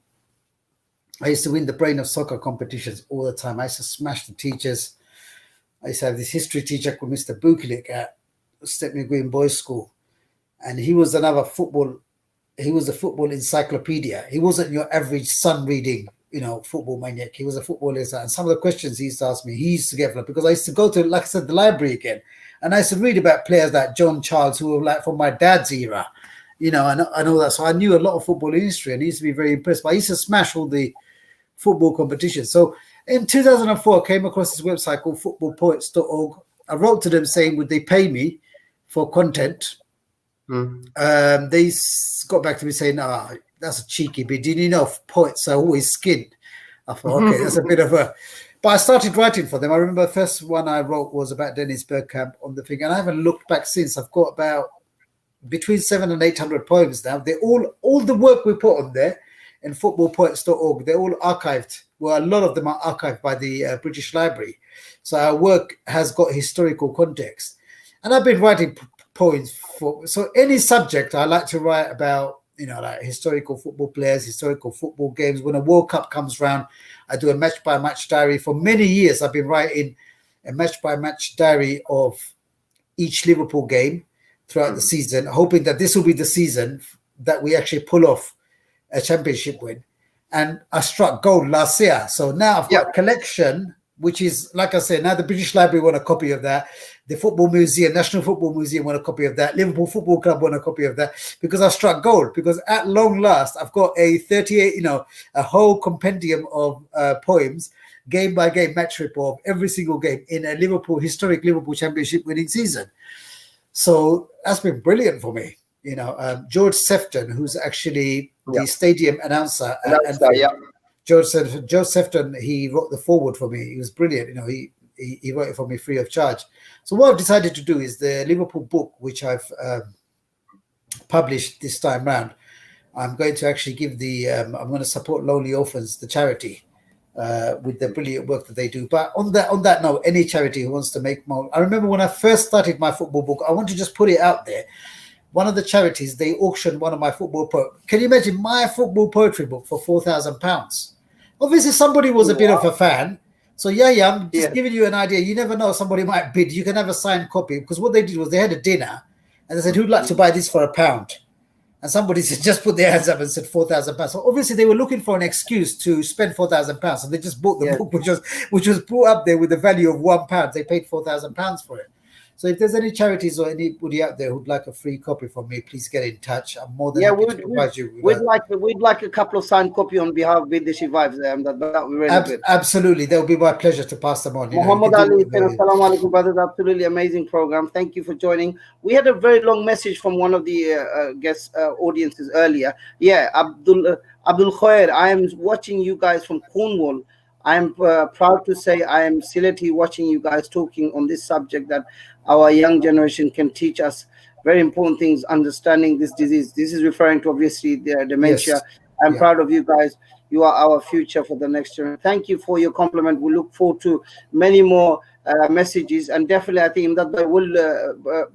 I used to win the brain of soccer competitions all the time. I used to smash the teachers. I used to have this history teacher called Mr. Bukilik at Stepney Green Boys School, and he was another football. He was a football encyclopedia. He wasn't your average sun reading, football maniac. He was a footballer, and some of the questions he used to ask me, he used to get because I used to go to, like I said, the library again, and I used to read about players like John Charles, who were like from my dad's era, and all that. So I knew a lot of football history, and he used to be very impressed. But I used to smash all the football competitions. So in 2004, I came across this website called footballpoets.org. I wrote to them saying, would they pay me for content? They got back to me saying, that's a cheeky bit. Didn't you know poets are always skinned? I thought, okay, that's a bit of a... But I started writing for them. I remember the first one I wrote was about Dennis Bergkamp on the thing, and I haven't looked back since. I've got about between 700 and 800 poems now. They're all the work we put on there in footballpoets.org, they're all archived. Well, a lot of them are archived by the British Library. So our work has got historical context. And I've been writing poems for, so any subject I like to write about, like historical football players, historical football games. When a World Cup comes around, I do a match-by-match diary. For many years, I've been writing a match-by-match diary of each Liverpool game throughout the season, hoping that this will be the season that we actually pull off a championship win. And I struck gold last year. So now I've got a collection, which is, like I said, now the British Library want a copy of that. The Football Museum, National Football Museum want a copy of that. Liverpool Football Club want a copy of that, because I struck gold. Because at long last, I've got a 38, a whole compendium of poems, game by game match report, every single game in a historic Liverpool championship winning season. So that's been brilliant for me. George Sefton, who's actually the stadium announcer. George Sefton, he wrote the foreword for me. He was brilliant. He wrote it for me free of charge. So what I've decided to do is the Liverpool book, which I've published this time round, I'm going to actually give I'm going to support Lonely Orphans, the charity, with the brilliant work that they do. But on that note, any charity who wants to make more, I remember when I first started my football book, I want to just put it out there. One of the charities, they auctioned one of my football Can you imagine my football poetry book for £4,000? Obviously, somebody was a bit of a fan. So I'm just giving you an idea. You never know, somebody might bid. You can have a signed copy, because what they did was they had a dinner and they said, who'd like to buy this for £1? And somebody said, just put their hands up and said £4,000. So obviously they were looking for an excuse to spend £4,000. So they just bought the book, which was put up there with the value of £1. They paid £4,000 for it. So if there's any charities or anybody out there who'd like a free copy from me, please get in touch. I'm more than happy to provide you with we'd like a couple of signed copy on behalf of Bideshi Vibes. That would be really good. Absolutely. That would be my pleasure to pass them on. Muhammad Ali, assalamu alaikum, brothers. Absolutely amazing program. Thank you for joining. We had a very long message from one of the guest audiences earlier. Yeah, Abdul Khair, I am watching you guys from Cornwall. I am proud to say I am Sileti watching you guys talking on this subject that our young generation can teach us very important things, understanding this disease. This is referring to obviously the dementia. Yes. I'm proud of you guys. You are our future for the next generation. Thank you for your compliment. We look forward to many more messages, and definitely I think that by will,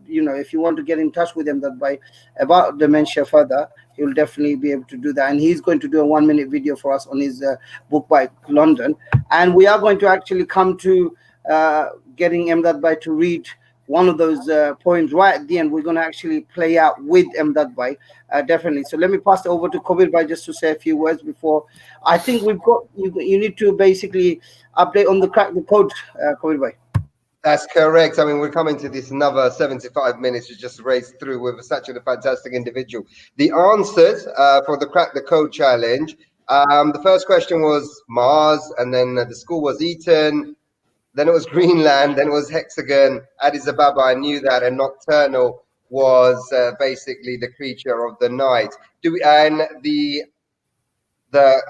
if you want to get in touch with him that by about dementia further, he'll definitely be able to do that. And he's going to do a 1-minute video for us on his book by London. And we are going to actually come to getting Mdad Bhai to read one of those poems right at the end. We're going to actually play out with Mdad Bhai, definitely. So let me pass it over to Kabir Bhai just to say a few words before. I think we've got, you need to basically update on the crack the code, Kabir Bhai. That's correct. I mean, we're coming to this another 75 minutes to just race through with such a fantastic individual. The answers for the Crack the Code challenge. The first question was Mars, and then the school was Eton, then it was Greenland, then it was Hexagon, Addis Ababa, I knew that, and Nocturnal was basically the creature of the night. And the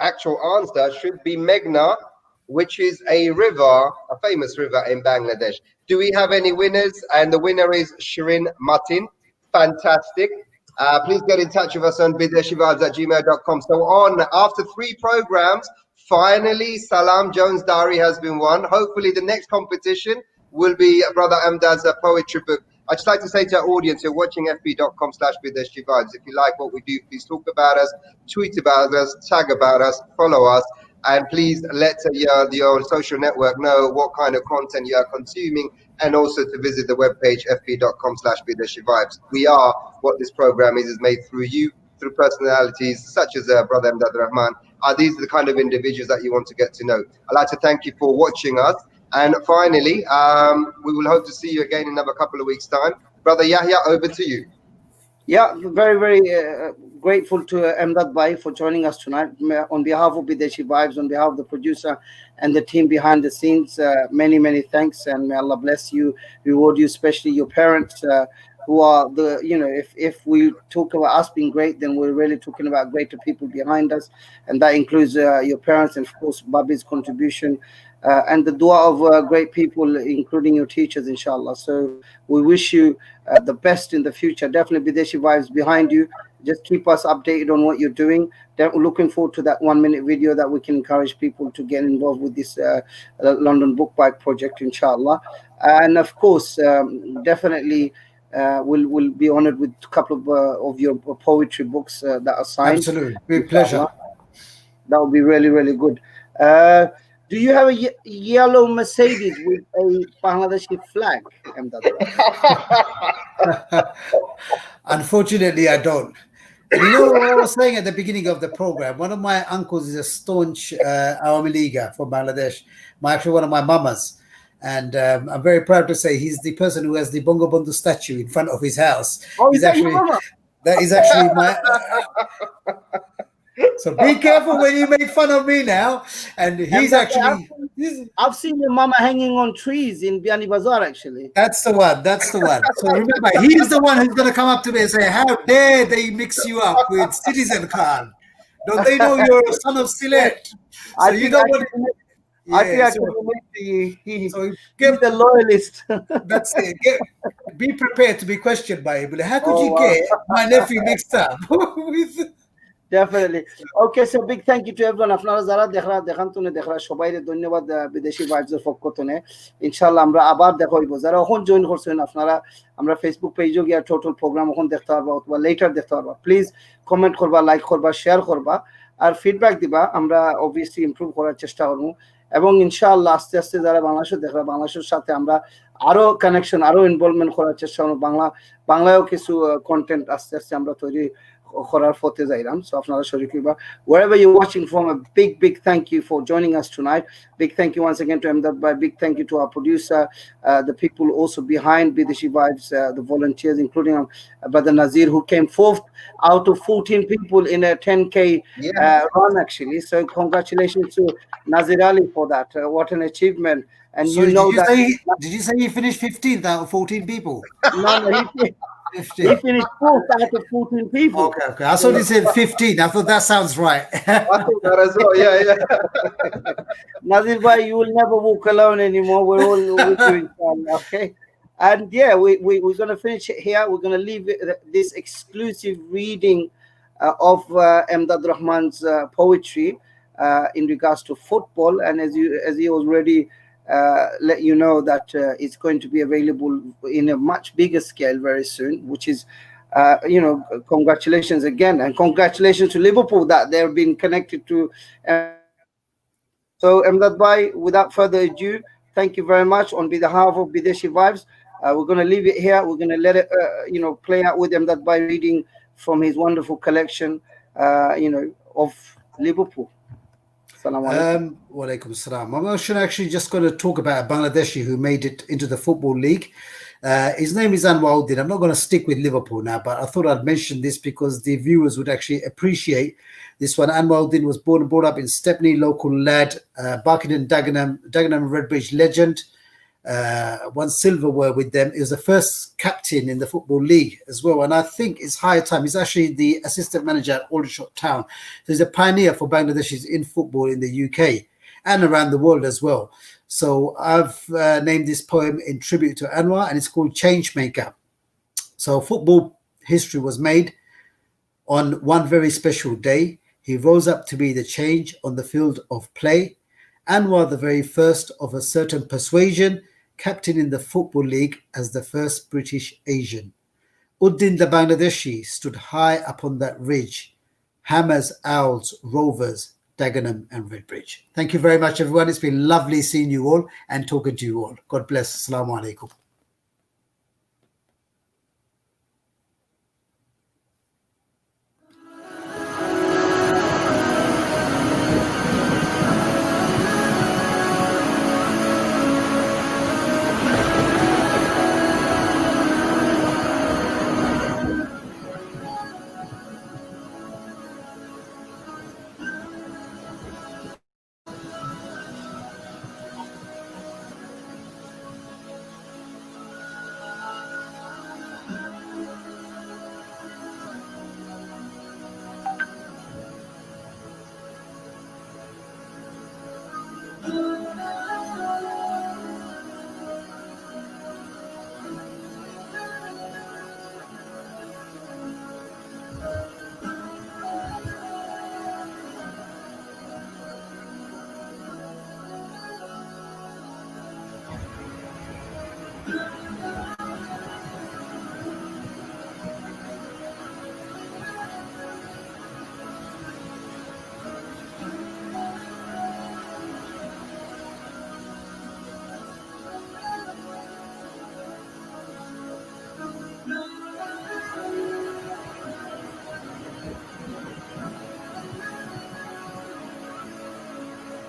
actual answer should be Meghna, which is a river, a famous river in Bangladesh. Do we have any winners? And the winner is Shirin Matin. Fantastic. Please get in touch with us on bideshivibes@gmail.com. So after 3 programs, Finally, Salam Jones' diary has been won. Hopefully, the next competition will be Brother Amdad's poetry book. I'd just like to say to our audience, you're watching fb.com/Bideshi Vibes. If you like what we do, please talk about us, tweet about us, tag about us, follow us, and please let your social network know what kind of content you are consuming, and also to visit the webpage fb.com/Bideshi Vibes. We are what this program is made through you, through personalities such as Brother Amdad Rahman. These are the kind of individuals that you want to get to know. I'd like to thank you for watching us. And finally, we will hope to see you again in another couple of weeks' time. Brother Yahya, over to you. Yeah, very, very grateful to Amdad Bhai for joining us tonight. On behalf of Bideshi Vibes, on behalf of the producer and the team behind the scenes, many, many thanks, and may Allah bless you, reward you, especially your parents, who are the, if we talk about us being great, then we're really talking about greater people behind us, and that includes your parents and, of course, Babi's contribution. And the dua of great people, including your teachers, inshallah. So we wish you the best in the future. Definitely Bideshi Vibes behind you. Just keep us updated on what you're doing. Looking forward to that 1 minute video that we can encourage people to get involved with this London Book Bike project, inshallah. And of course, definitely we'll be honored with a couple of your poetry books that are signed. Absolutely, with pleasure. That would be really, really good. Do you have a yellow Mercedes with a Bangladeshi flag, Amdad? Unfortunately, I don't. And you know what I was saying at the beginning of the program? One of my uncles is a staunch Awami Leaguer from Bangladesh. Actually, one of my mamas. And I'm very proud to say he's the person who has the Bongo Bandhu statue in front of his house. Oh, he's actually, that is actually my... So be careful when you make fun of me now. And he's actually... I've seen your mama hanging on trees in Biani Bazaar, actually. That's the one. That's the one. So remember, he's the one who's going to come up to me and say, how dare they mix you up with Citizen Khan? Don't they know you're a son of Sylhet? So you don't want to... I think I can relate to you. He's the loyalist. That's it. Be prepared to be questioned by him. How could you get my nephew mixed up with... Definitely. Okay, so big thank you to everyone. আপনারা যারা দেখান্তনে দেখরা সবাইরে ধন্যবাদ বিদেশি vibes এর পক্ষ থেকে। ইনশাআল্লাহ আমরা আবার দেখা হইব। যারা এখন জয়েন করছেন আপনারা আমরা ফেসবুক পেজে গিয়া টোটাল প্রোগ্রাম এখন দেখতে পারবা অথবা লেটার দেখতে পারবা। প্লিজ কমেন্ট করবা, লাইক করবা, শেয়ার করবা আর ফিডব্যাক দিবা। আমরা অবভিয়াসলি ইমপ্রুভ করার চেষ্টা করব এবং ইনশাআল্লাহ আস্তে আস্তে যারা বাংলাদেশে দেখরা বাংলাদেশের সাথে আমরা আরো কানেকশন আরো ইনভলভমেন্ট করার চেষ্টা করব। বাংলায়ও কিছু কন্টেন্ট আস্তে আস্তে আমরা তৈরি So wherever you're watching from, a big thank you for joining us tonight. Big thank you once again to Amdad Bhai. Big thank you to our producer, the people also behind Bideshi Vibes, the volunteers, including Brother Nazir, who came fourth out of 14 people in a 10K run, actually. So congratulations to Nazir Ali for that. What an achievement. And so did you say he finished 15th out of 14 people? No, he finished fourth out of 14 people. Okay. I thought he said 15. I thought that sounds right. I thought that as well. Yeah. Nazir Bhai, you will never walk alone anymore. We're all with you, inshallah, okay? And yeah, we're going to finish it here. We're going to leave this exclusive reading of Amdad Rahman's poetry in regards to football. And as he already let you know that it's going to be available in a much bigger scale very soon, which is congratulations again, and congratulations to Liverpool that they've been connected to. So Amdad Bhai, without further ado, thank you very much on behalf of Bideshi Vibes. We're going to leave it here. We're going to let it play out with Amdad Bhai reading from his wonderful collection of Liverpool. Walaikum salam. I'm actually just going to talk about a Bangladeshi who made it into the Football League. His name is Anwar-Uddin. I'm not going to stick with Liverpool now, but I thought I'd mention this because the viewers would actually appreciate this one. Anwar-Uddin was born and brought up in Stepney, local lad, Barking, Dagenham Redbridge legend. Won silverware with them. He was the first captain in the Football League as well, and I think it's high time. He's actually the assistant manager at Aldershot Town, so he's a pioneer for Bangladeshis in football in the UK and around the world as well. So I've named this poem in tribute to Anwar, and it's called Changemaker. So football history was made on one very special day. He rose up to be the change on the field of play. Anwar, the very first of a certain persuasion, captain in the Football League as the first British Asian. Uddin the Bangladeshi stood high upon that ridge. Hammers, Owls, Rovers, Dagenham and Redbridge. Thank you very much, everyone. It's been lovely seeing you all and talking to you all. God bless. Assalamu alaikum.